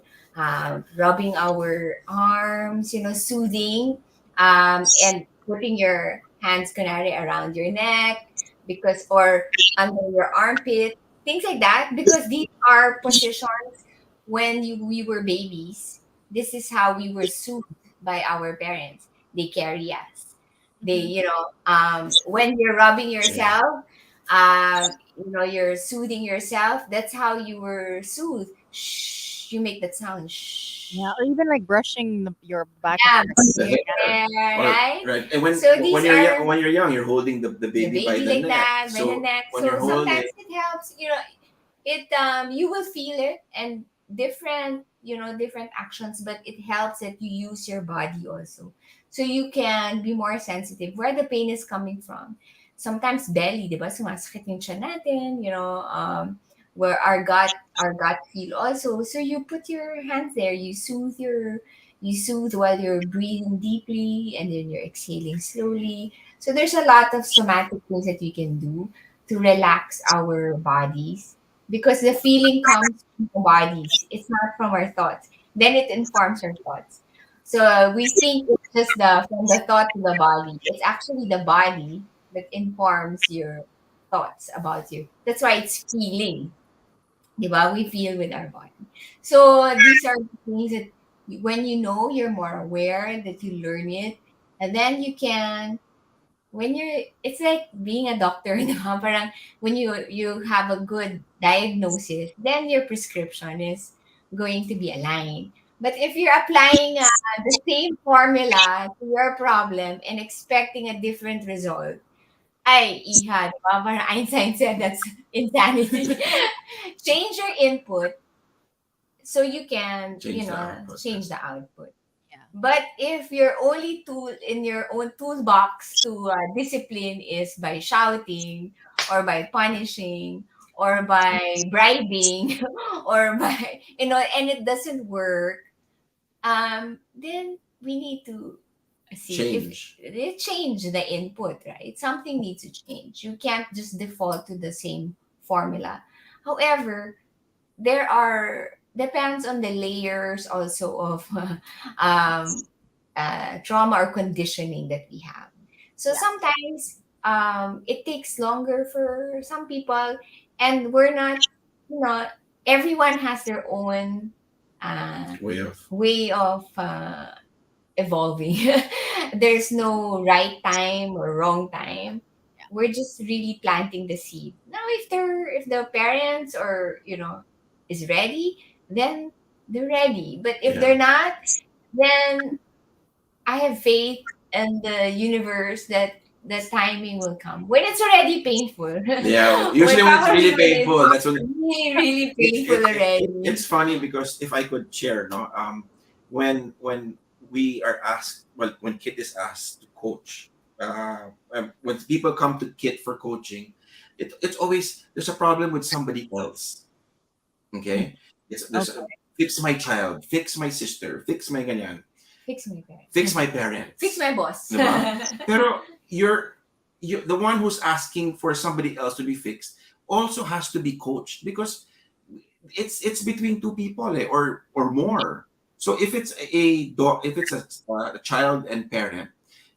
rubbing our arms, soothing, and putting your hands canary around your neck, because or under your armpit, things like that, because these are positions when we were babies. This is how we were soothed by our parents. They carry us. They, Mhm. when you're rubbing Yeah. yourself, you're soothing yourself. That's how you were soothed. Shh, you make that sound. Yeah. Shh. Or even like brushing your back of Yeah, your brushing hair. your Yeah. hair, Or right? right, and So these are when you're young, you're holding the the baby by baby the like neck. that, by the So neck. when you're So holding, sometimes it helps. It you will feel it, and different actions, but it helps that you use your body also, so you can be more sensitive where the pain is coming from. Sometimes belly, di ba, sumasakit yung tiyan natin, where our gut feel also. So you put your hands there, you soothe while you're breathing deeply, and then you're exhaling slowly. So there's a lot of somatic things that you can do. to relax our bodies, because the feeling comes from the bodies. It's not from our thoughts. Then it informs our thoughts. So we think it's just the from the thought to the body. It's actually the body that informs your thoughts about you. That's why it's feeling. Di ba? We feel with our body. So these are the things that when you know, you're more aware that you learn it, and then you can, when you're, it's like being a doctor, di ba? Parang when you have a good diagnosis, then your prescription is going to be aligned. But if you're applying the same formula to your problem and expecting a different result, ay, iha, di ba? Parang Einstein said that's insanity. Change your input so you can, Change the output. change the output. Yeah. But if your only tool in your own toolbox to discipline is by shouting or by punishing or by bribing or by, and it doesn't work, then we need to see if Change. they change the input, right? Something needs to change. You can't just default to the same formula. However, there are, depends on the layers also of um, trauma or conditioning that we have. So Yeah. sometimes it takes longer for some people, and we're not, you know, everyone has their own uh, Way of. way of evolving. There's no right time or wrong time. We're just really planting the seed. Now, if the parents or is ready, then they're ready. But if Yeah. they're not, then I have faith in the universe that the timing will come when it's already painful. Yeah. When Usually when it's probably really when it's painful, that's when really, really painful already. it's funny because if I could share, no, when we are asked, well, when Kit is asked to coach, when people come to Kit for coaching, it's always there's a problem with somebody else. Okay, there's Okay. fix my child, fix my sister, fix my ganyan, Fix my parents. fix my parents, Fix my boss. diba? Pero you the one who's asking for somebody else to be fixed also has to be coached because it's between two people, or more. So if it's if it's a child and parent,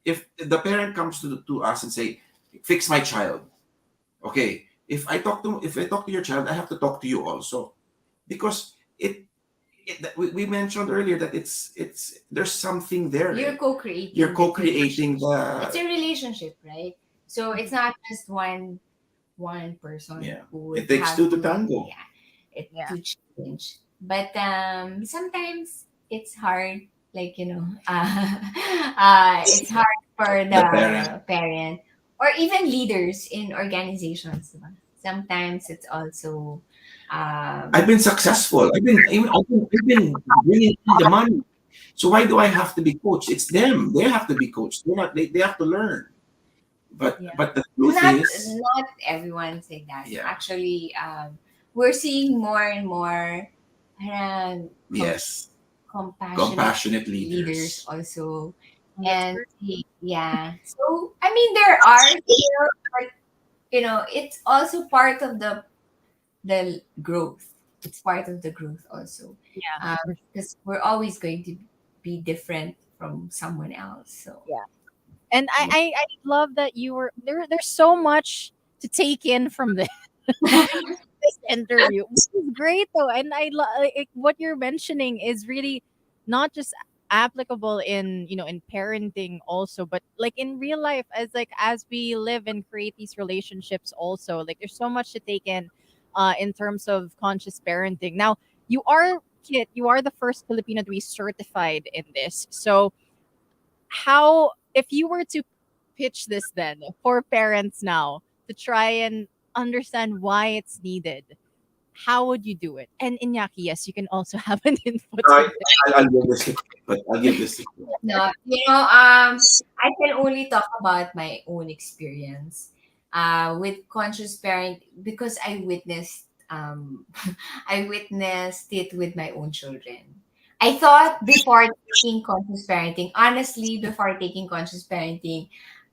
if the parent comes to us and say, fix my child, okay, if I talk to your child, I have to talk to you also, because we mentioned earlier that it's there's something there. You're co-creating. You're the co-creating relationship. It's the a relationship, right? So it's not just one person yeah. who would It takes have two to to, tango. yeah, it Yeah. to change. But sometimes it's hard, like it's hard for The parent. the parent or even leaders in organizations. Diba? Sometimes it's also I've been successful. I've been bringing in the money. So why do I have to be coached? It's them. They have to be coached. They have to learn. But Yeah. but the truth not is, not everyone's like that. yeah, Actually, we're seeing more and more yes, compassionate compassionate leaders leaders. also. That's And great. yeah, so I mean there are still, but it's also part of the growth. It's part of the growth also, Yeah. For because we're always going to be different from someone else. So Yeah. And I love that you were there. There's so much to take in from this, this interview, which is great though. And like, what you're mentioning is really not just applicable in in parenting also, but like in real life, as we live and create these relationships also. Like there's so much to take in terms of conscious parenting. Now you are Kit, you are the first Filipino to be certified in this. So how, if you were to pitch this then for parents now to try and understand why it's needed, how would you do it? And Iñaki, yes, you can also have an input I, on this. I'll give this to, but I'll give this to you. no, I can only talk about my own experience with conscious parent, because I witnessed I witnessed it with my own children. I thought before taking conscious parenting, honestly, before taking conscious parenting,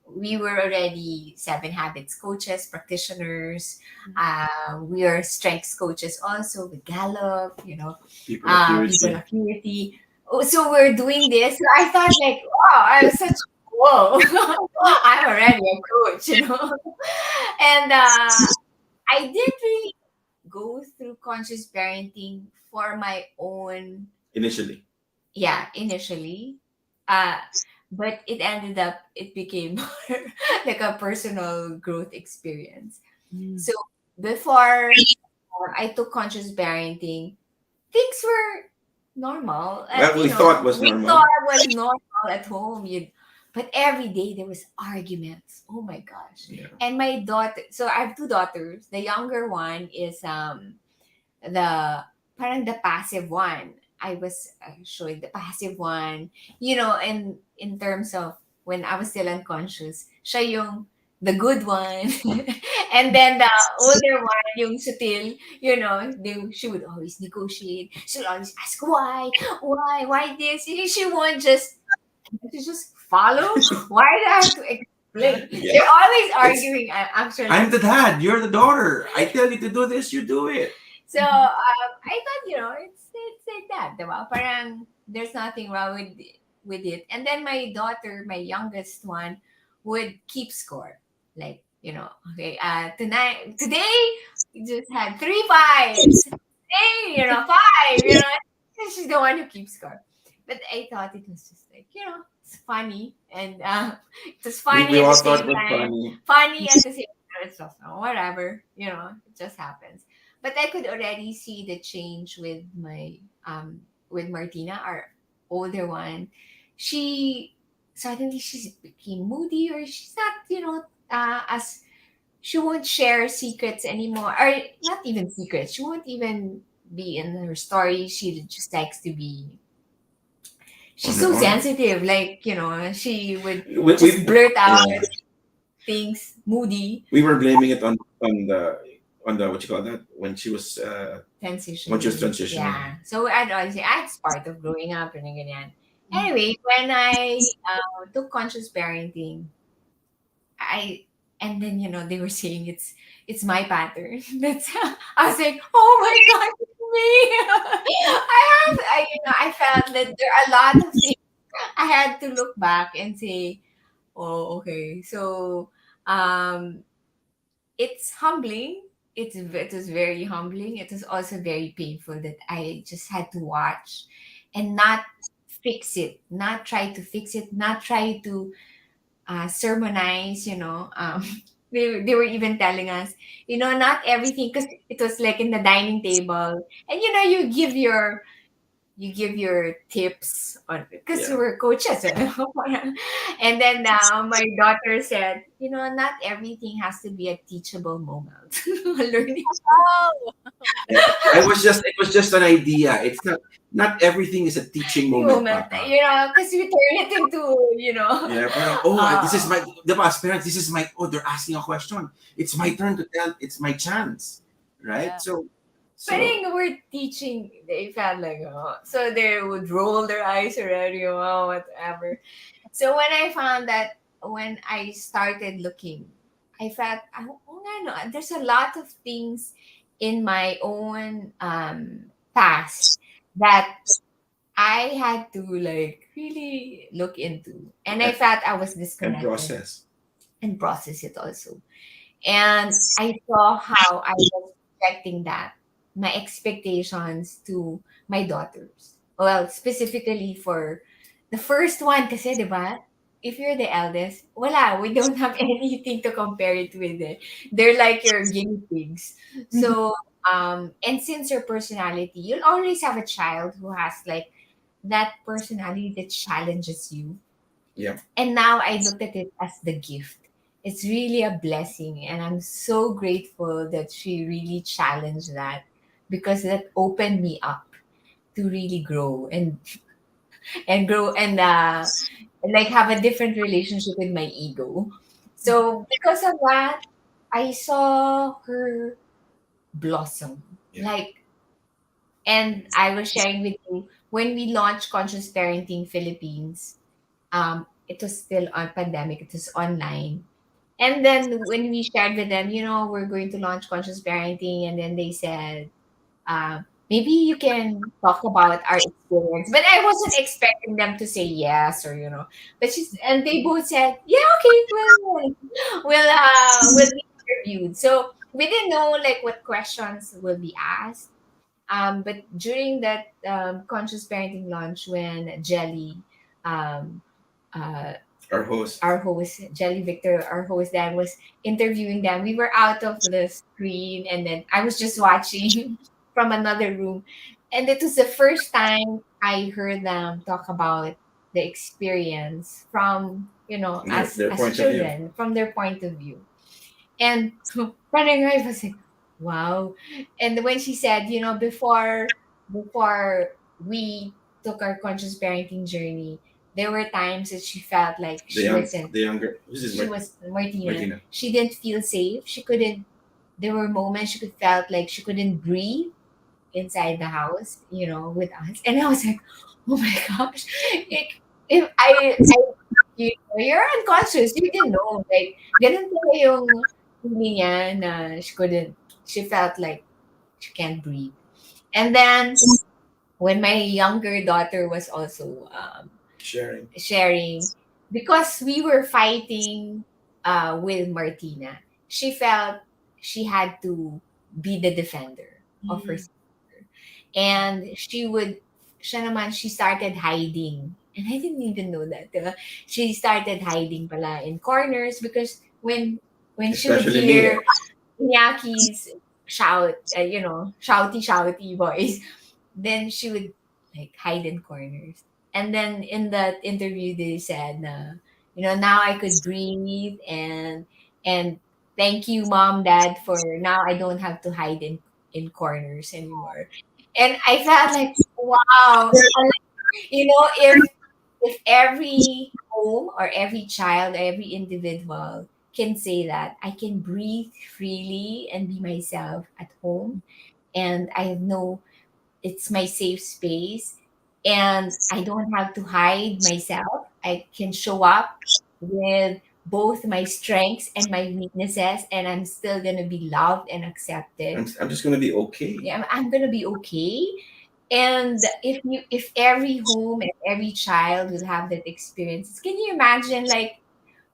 we were already 7 habits coaches, practitioners. We are strengths coaches also with Gallup, People accuracy. people acuity. Oh, so we're doing this. So I thought like, wow, I'm such whoa, I'm already a coach. And I didn't really go through conscious parenting for my own, Initially. initially. Uh, but it became like a personal growth experience. So before I took conscious parenting, things were normal. Well, we thought was We normal. thought was normal at home. But every day there was arguments. Oh my gosh. Yeah. And my daughter, so I have two daughters. The younger one is the parang the passive one. I was showing the passive one, in terms of when I was still unconscious, siya yung the good one. And then the older one, yung sutil, she would always negotiate. She would always ask why this? She won't just follow. Why do I have to explain? Yeah. They're always arguing, actually. I'm the dad. You're the daughter. I tell you to do this, you do it. So I thought, it's like that, diba? Parang there's nothing wrong with it. And then my daughter, my youngest one, would keep score. Like, okay, today we just had 3 5s. Today, 5, and she's the one who keeps score. But I thought it was just like, it's funny. And it was funny We at all the thought same it was time. funny. Funny at the same time. It's just, whatever, it just happens. But I could already see the change with my with Martina, our older one. She suddenly she became moody, or she's not, as she won't share secrets anymore, or not even secrets. She won't even be in her story. She just likes to be. She's so On- sensitive, like she would We- just we- blurt out yeah. things, moody. We were blaming it on the what you call that, when she was Transition. when she was transitioning. Yeah. So I'd always say, it's part of growing up and ganyan. Anyway, when I took conscious parenting, I and then they were saying it's my pattern. That's I was like, oh my god, it's me. I felt that there are a lot of things I had to look back and say, oh, okay. So um it's humbling. It was very humbling. It was also very painful that I just had to watch and not fix it, not try to fix it, not try to sermonize. They were even telling us, not everything, because it was like in the dining table, and you give your tips on, because Yeah. we're coaches. And then my daughter said, not everything has to be a teachable moment. Learning Oh, It was just an idea. It's not everything is a teaching moment, moment, Papa. because we turn it into. Yeah, parang, this is my, diba, as parents, this is my, they're asking a question. It's my turn to tell, it's my chance, right? Yeah. So I think we're teaching, they felt like, so they would roll their eyes already, whatever. So when I found that, when I started looking, I felt, there's a lot of things in my own past that I had to like really look into. And I felt I was and disconnected process. and process it also. And I saw how I was projecting that, my expectations to my daughters. Well, specifically for the first one, kasi, di ba? If you're the eldest, we don't have anything to compare it with. They're like your guinea pigs. So, and since your personality, you'll always have a child who has like that personality that challenges you. Yeah. And now I looked at it as the gift. It's really a blessing. And I'm so grateful that she really challenged that, because that opened me up to really grow and grow and like have a different relationship with my ego. So because of that, I saw her blossom. Yeah. And I was sharing with you when we launched Conscious Parenting Philippines. it was still on pandemic, it was online. And then when we shared with them, we're going to launch conscious parenting, and then they said, maybe you can talk about our experience. But I wasn't expecting them to say yes, or and they both said, yeah, okay, we'll be interviewed. So we didn't know like what questions will be asked. But during that conscious parenting launch, when Jelly, um, uh, our host, Jelly Victor, our host, Dan was interviewing them, we were out of the screen, and then I was just watching from another room. And it was the first time I heard them talk about the experience from, as children, from their point of view. And running away was like, wow. And when she said, before we took our conscious parenting journey, there were times that she felt like the younger, she was Martina. She didn't feel safe. She couldn't. There were moments she could felt like she couldn't breathe inside the house, with us. And I was like, oh my gosh, like, if you're unconscious, you didn't know, like, ganun pala yung feeling niya na she felt like she can't breathe. And then when my younger daughter was also sharing, because we were fighting with Martina, she felt she had to be the defender of her sister. And she started hiding. And I didn't even know that. She started hiding pala in corners, because when she would hear Inyaki's shouty voice, then she would like hide in corners. And then in that interview, they said, now I could breathe, and thank you, mom, dad, for now I don't have to hide in corners anymore. And I felt like, wow, if every home or every child, every individual can say that I can breathe freely and be myself at home, and I know it's my safe space, and I don't have to hide myself. I can show up with both my strengths and my weaknesses, and I'm still gonna be loved and accepted. I'm just gonna be okay. Yeah, I'm gonna be okay. And if every home and every child will have that experience, can you imagine, like,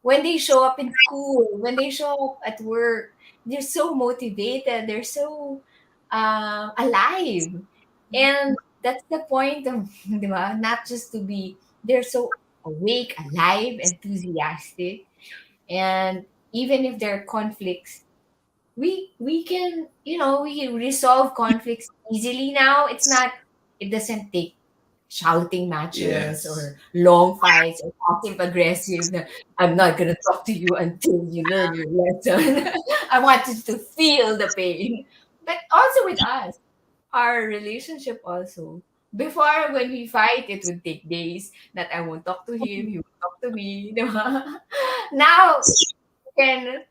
when they show up in school, when they show up at work, they're so motivated, they're so alive. And that's the point of, di ba? Not just to be, they're so awake, alive, enthusiastic. And even if there are conflicts, we can, we can resolve conflicts easily now. It doesn't take shouting matches, Yes. or long fights, or passive aggressive na, I'm not gonna talk to you until you learn your lesson. I want you to feel the pain. But also with us, our relationship also. Before, when we fight, it would take days that I won't talk to him, he won't talk to me. Di ba? Now, we can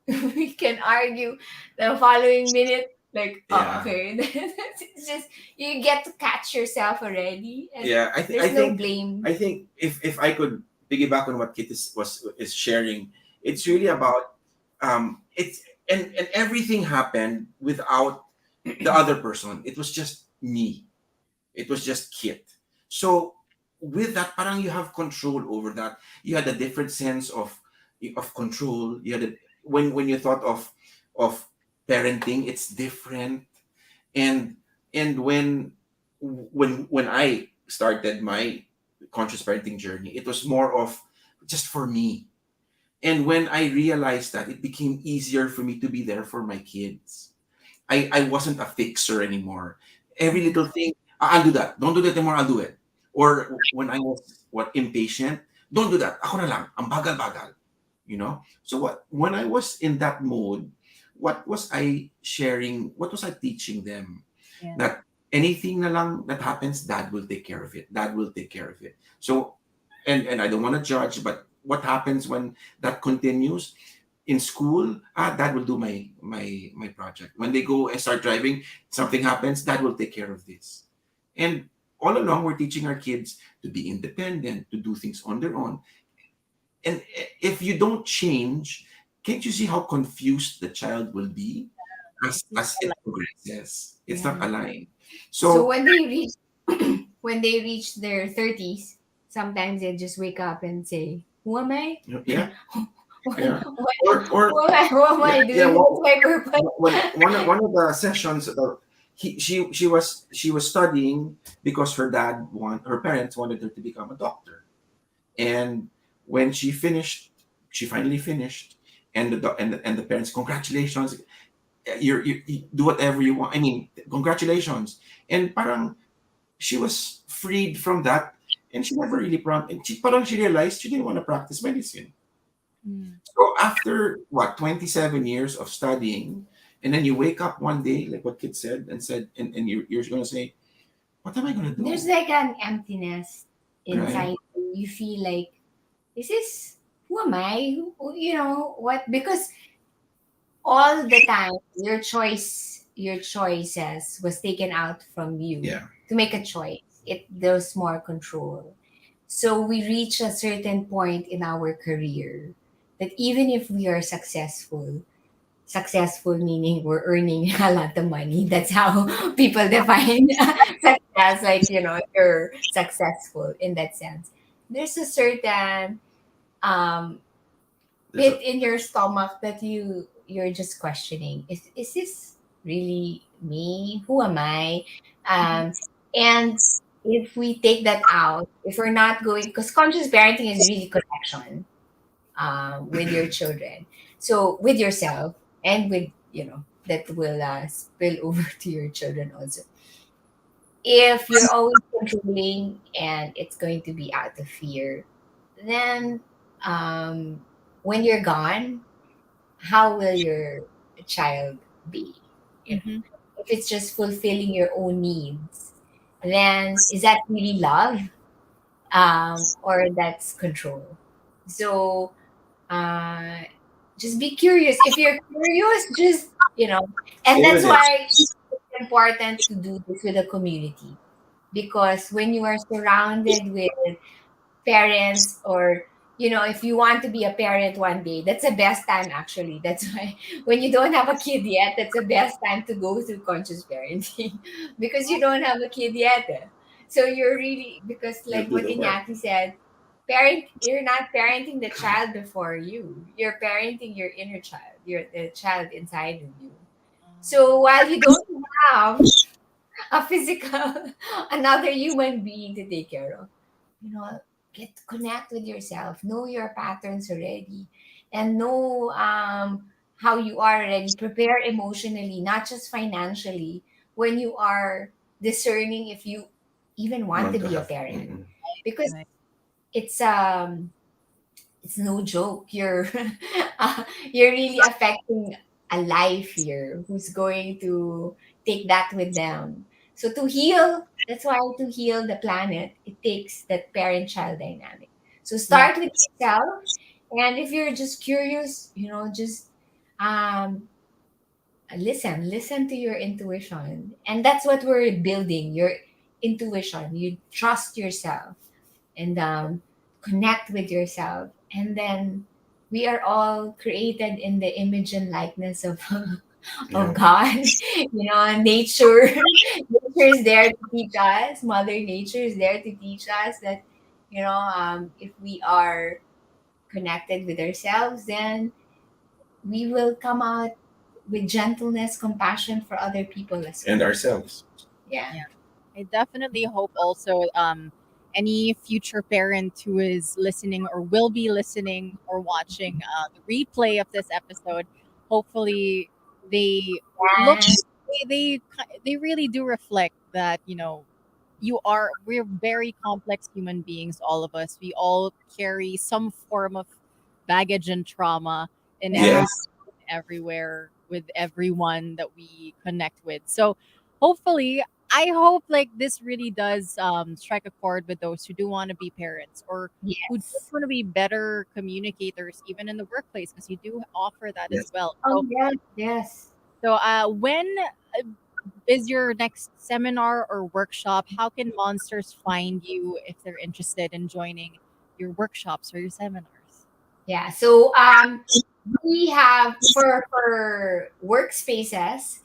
we can argue the following minute, like, oh, Yeah. okay. It's just, you get to catch yourself already, and Yeah, there's no blame. I think if I could piggyback on what Kit is sharing, it's really about it's and everything happened without the other person. It was just me. It was just Kit. So with that, parang you have control over that. You had a different sense of control. You had when you thought of parenting, it's different. And when I started my conscious parenting journey, it was more of just for me. And when I realized that, it became easier for me to be there for my kids. I wasn't a fixer anymore. Every little thing, I'll do that. Don't do that anymore, I'll do it. Or when I was impatient, don't do that. Ako na lang, ang bagal-bagal. So when I was in that mode, what was I sharing? What was I teaching them? Yeah. That anything na lang that happens, dad will take care of it. Dad will take care of it. So, and I don't want to judge, but what happens when that continues? In school, dad will do my project. When they go and start driving, something happens, dad will take care of this. And all along, we're teaching our kids to be independent, to do things on their own. and if you don't change, can't you see how confused the child will be as it progresses? It's not Yeah. aligned. So So when they reach their 30s, sometimes they just wake up and say, "Who am I? yeah, what, yeah, what, or who am yeah, I yeah. doing? What's my purpose?" One of the sessions, she was studying because her parents wanted her to become a doctor, and when she finally finished, and the parents, congratulations, you do whatever you want. I mean, congratulations, and parang she was freed from that, and she never really and she realized she didn't want to practice medicine. Mm. So after what 27 years of studying, and then you wake up one day, like what Kit said, and you're going to say, "What am I going to There's do?" like an emptiness Right? inside you. You feel like, "Is this who am I? You know what?" Because all the time, your choices was taken out from you Yeah. to make a choice. There's more control. So we reach a certain point in our career that even if we are successful meaning we're earning a lot of money. That's how people define success. Like, you're successful in that sense. There's a certain um, There's pit a in your stomach that you're just questioning. Is this really me? Who am I? Um, and if we take that out, if we're not going, because conscious parenting is really connection with your children. So with yourself and with, that will spill over to your children also. If you're always controlling and it's going to be out of fear, then when you're gone, how will your child be? You know, Mm-hmm. if it's just fulfilling your own needs, then is that really love, or that's control? So uh, just be curious. If you're curious, just and stay that's with it. why it's important to do this with a community, because when you are surrounded with parents, or if you want to be a parent one day, that's the best time actually. That's why when you don't have a kid yet, that's the best time to go through conscious parenting because you don't have a kid yet. So you're really, because You like do what the work. Inaki said, you're not parenting the child before you. You're parenting your inner child. You're the child inside of you. So while you don't have a physical another human being to take care of, you know get connect with yourself, know your patterns already, and know how you are already, prepare emotionally, not just financially, when you are discerning if you even You want to want to be a have. parent, Mm-mm. because Right. it's it's no joke. You're really affecting a life here who's going to take that with them. So to heal, that's why to heal the planet, it takes that parent-child dynamic. So Yeah. start with yourself, and if you're just curious, just um, listen to your intuition, and that's what we're building. Your intuition. You trust yourself and connect with yourself, and then we are all created in the image and likeness of of Yeah. God. Nature nature is there to teach us. Mother Nature is there to teach us that if we are connected with ourselves, then we will come out with gentleness, compassion for other people as And well. ourselves. Yeah. Yeah. I definitely hope also any future parent who is listening or will be listening or watching the replay of this episode, hopefully they look Yeah. they really do reflect that we're very complex human beings, all of us. We all carry some form of baggage and trauma in Yeah. Yes. everywhere with everyone that we connect with. So hopefully, I hope like this really does strike a chord with those who do want to be parents or who just Yes. want to be better communicators even in the workplace, because you do offer that as Yes. well. Oh So yes, yes. when uh, is your next seminar or workshop? How can monsters find you if they're interested in joining your workshops or your seminars? Yeah. So we have for workspaces,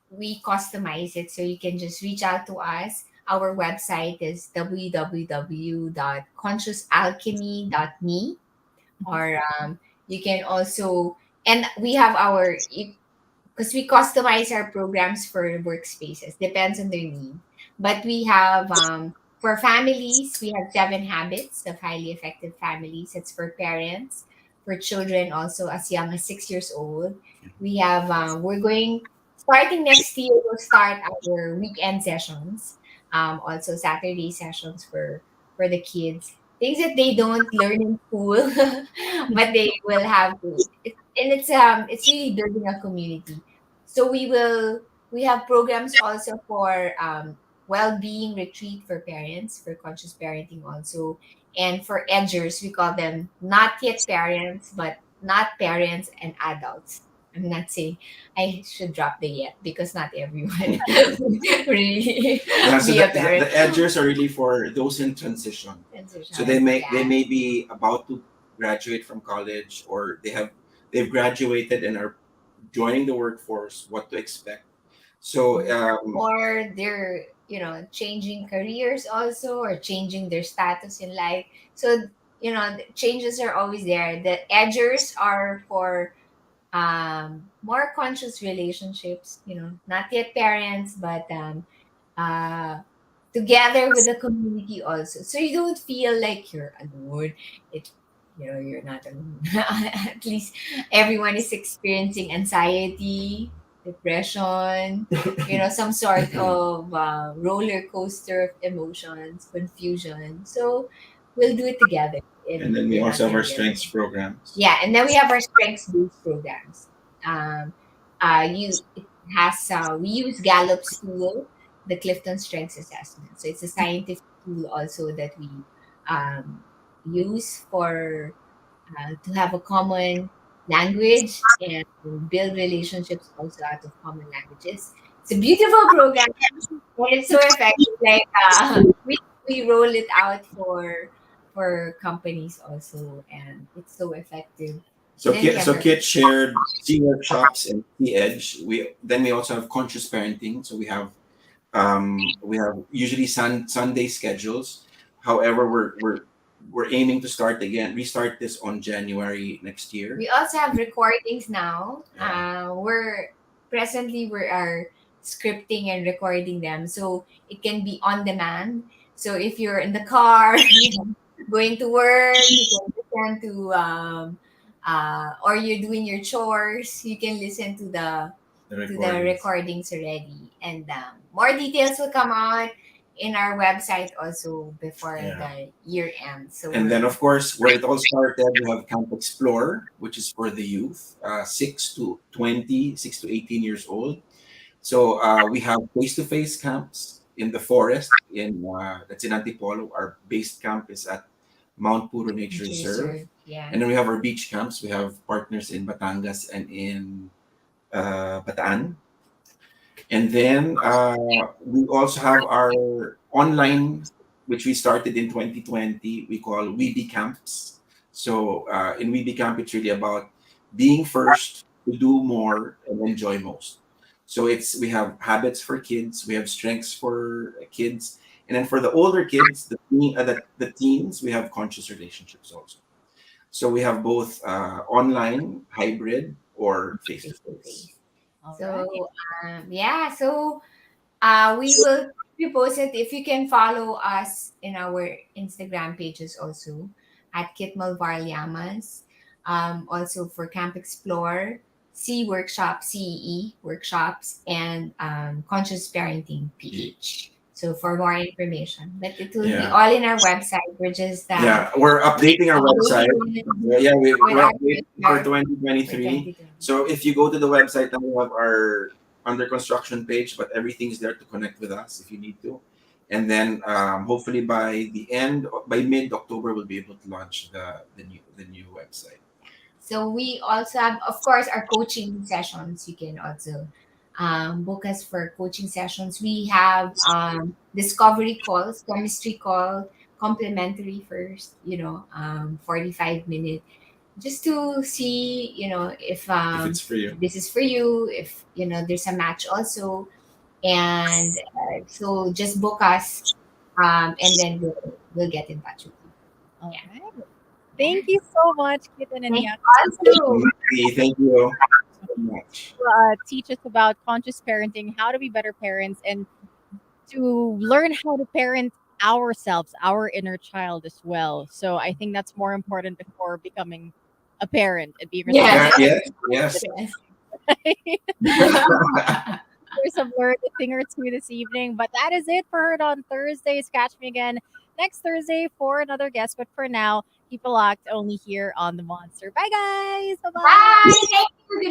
we customize it so you can just reach out to us. Our website is www.consciousalchemy.me, Mhm. or you can also, and we have our, because we customize our programs for workspaces, depends on their need. But we have, for families, we have 7 habits of highly effective families. It's for parents, for children also as young as 6 years old. We have, we're going, starting next year, we'll start our weekend sessions, also Saturday sessions for the kids. Things that they don't learn in school, but they will have to. And it's really building a community. So we have programs also for well-being retreat for parents, for conscious parenting also, and for edgers, we call them not yet parents, but not parents and adults. I'm not saying I should drop the yet, because not everyone really Yeah, so be a the parent. edgers are really for those in transition. So Transition, they yeah. may be about to graduate from college, or they've graduated and are joining the workforce. What to expect? So Or they're, changing careers also, or changing their status in life. So, the changes are always there. The edgers are for more conscious relationships, not yet parents, but uh together with the community also, so you don't feel like you're alone. It You're not alone. At least everyone is experiencing anxiety, depression, some sort of roller coaster of emotions, confusion. So we'll do it together, and and then we you're also not have going our to be alone. strengths programs. Yeah, and then we have our strengths-based programs. Um, it has we use Gallup's tool, the Clifton Strengths Assessment. So it's a scientific tool also that we um, use for to have a common language and build relationships also out of common languages. It's a beautiful program, and it's so effective. Like we roll it out for companies also, and it's so effective. And then we have our Kit shared C workshops and C Edge. We also have conscious parenting. So we have usually Sunday schedules. However, we're aiming to restart this on January next year. We also have recordings now. Yeah. We are scripting and recording them, so it can be on demand. So if you're in the car, going to work, you can listen to or you're doing your chores, you can listen The to the recordings. recordings already. And more details will come out in our website also before Yeah. the year ends. So And then, of course, where it all started, we have Camp Explore, which is for the youth, 6 to 18 years old. So we have face-to-face camps in the forest that's in Antipolo. Our base camp is at Mount Puro Nature nature Reserve. reserve, yeah. And then we have our beach camps. We have partners in Batangas and in Bataan. And then we also have our online, which we started in 2020. We call Weeby Camps. So in Weeby Camp, it's really about being first to do more and enjoy most. So we have habits for kids, we have strengths for kids, and then for the older kids, the teens, we have conscious relationships also. So we have both online, hybrid, or face to Face to face. face. All right. So yeah, so we will keep you posted. If you can follow us in our Instagram pages also, at Kitmalvar Llamas. Also for Camp Explore, C Workshop, CEE workshops, and Conscious Parenting PH. So for more information, but it will be Yeah. all in our website. We're just Yeah, we're updating our website. uploading it Yeah, with we're our updating for for 2023. 2020. So if you go to the website, now we have our under construction page, but everything's there to connect with us if you need to. And then hopefully by mid October, we'll be able to launch the new website. So we also have, of course, our coaching sessions. You can also book us for coaching sessions. We have discovery calls, chemistry call, complimentary first, 45-minute. just to see, if If it's for you. this is for you, if there's a match also, and so just book us, and then we'll get in touch with you. All Yeah. right. Thank you so much, Kitten and Thank Yak, you also. Thank you so much. teach us about conscious parenting, how to be better parents, and to learn how to parent ourselves, our inner child as well. So I think that's more important before becoming a parent and being responsible. Yes. Yes. There's some learned a thing or two this evening, but that is it for Heard on Thursdays. Catch me again next Thursday for another guest. But for now, keep it locked only here on the Monster. Bye, guys. Bye bye. Bye. Thank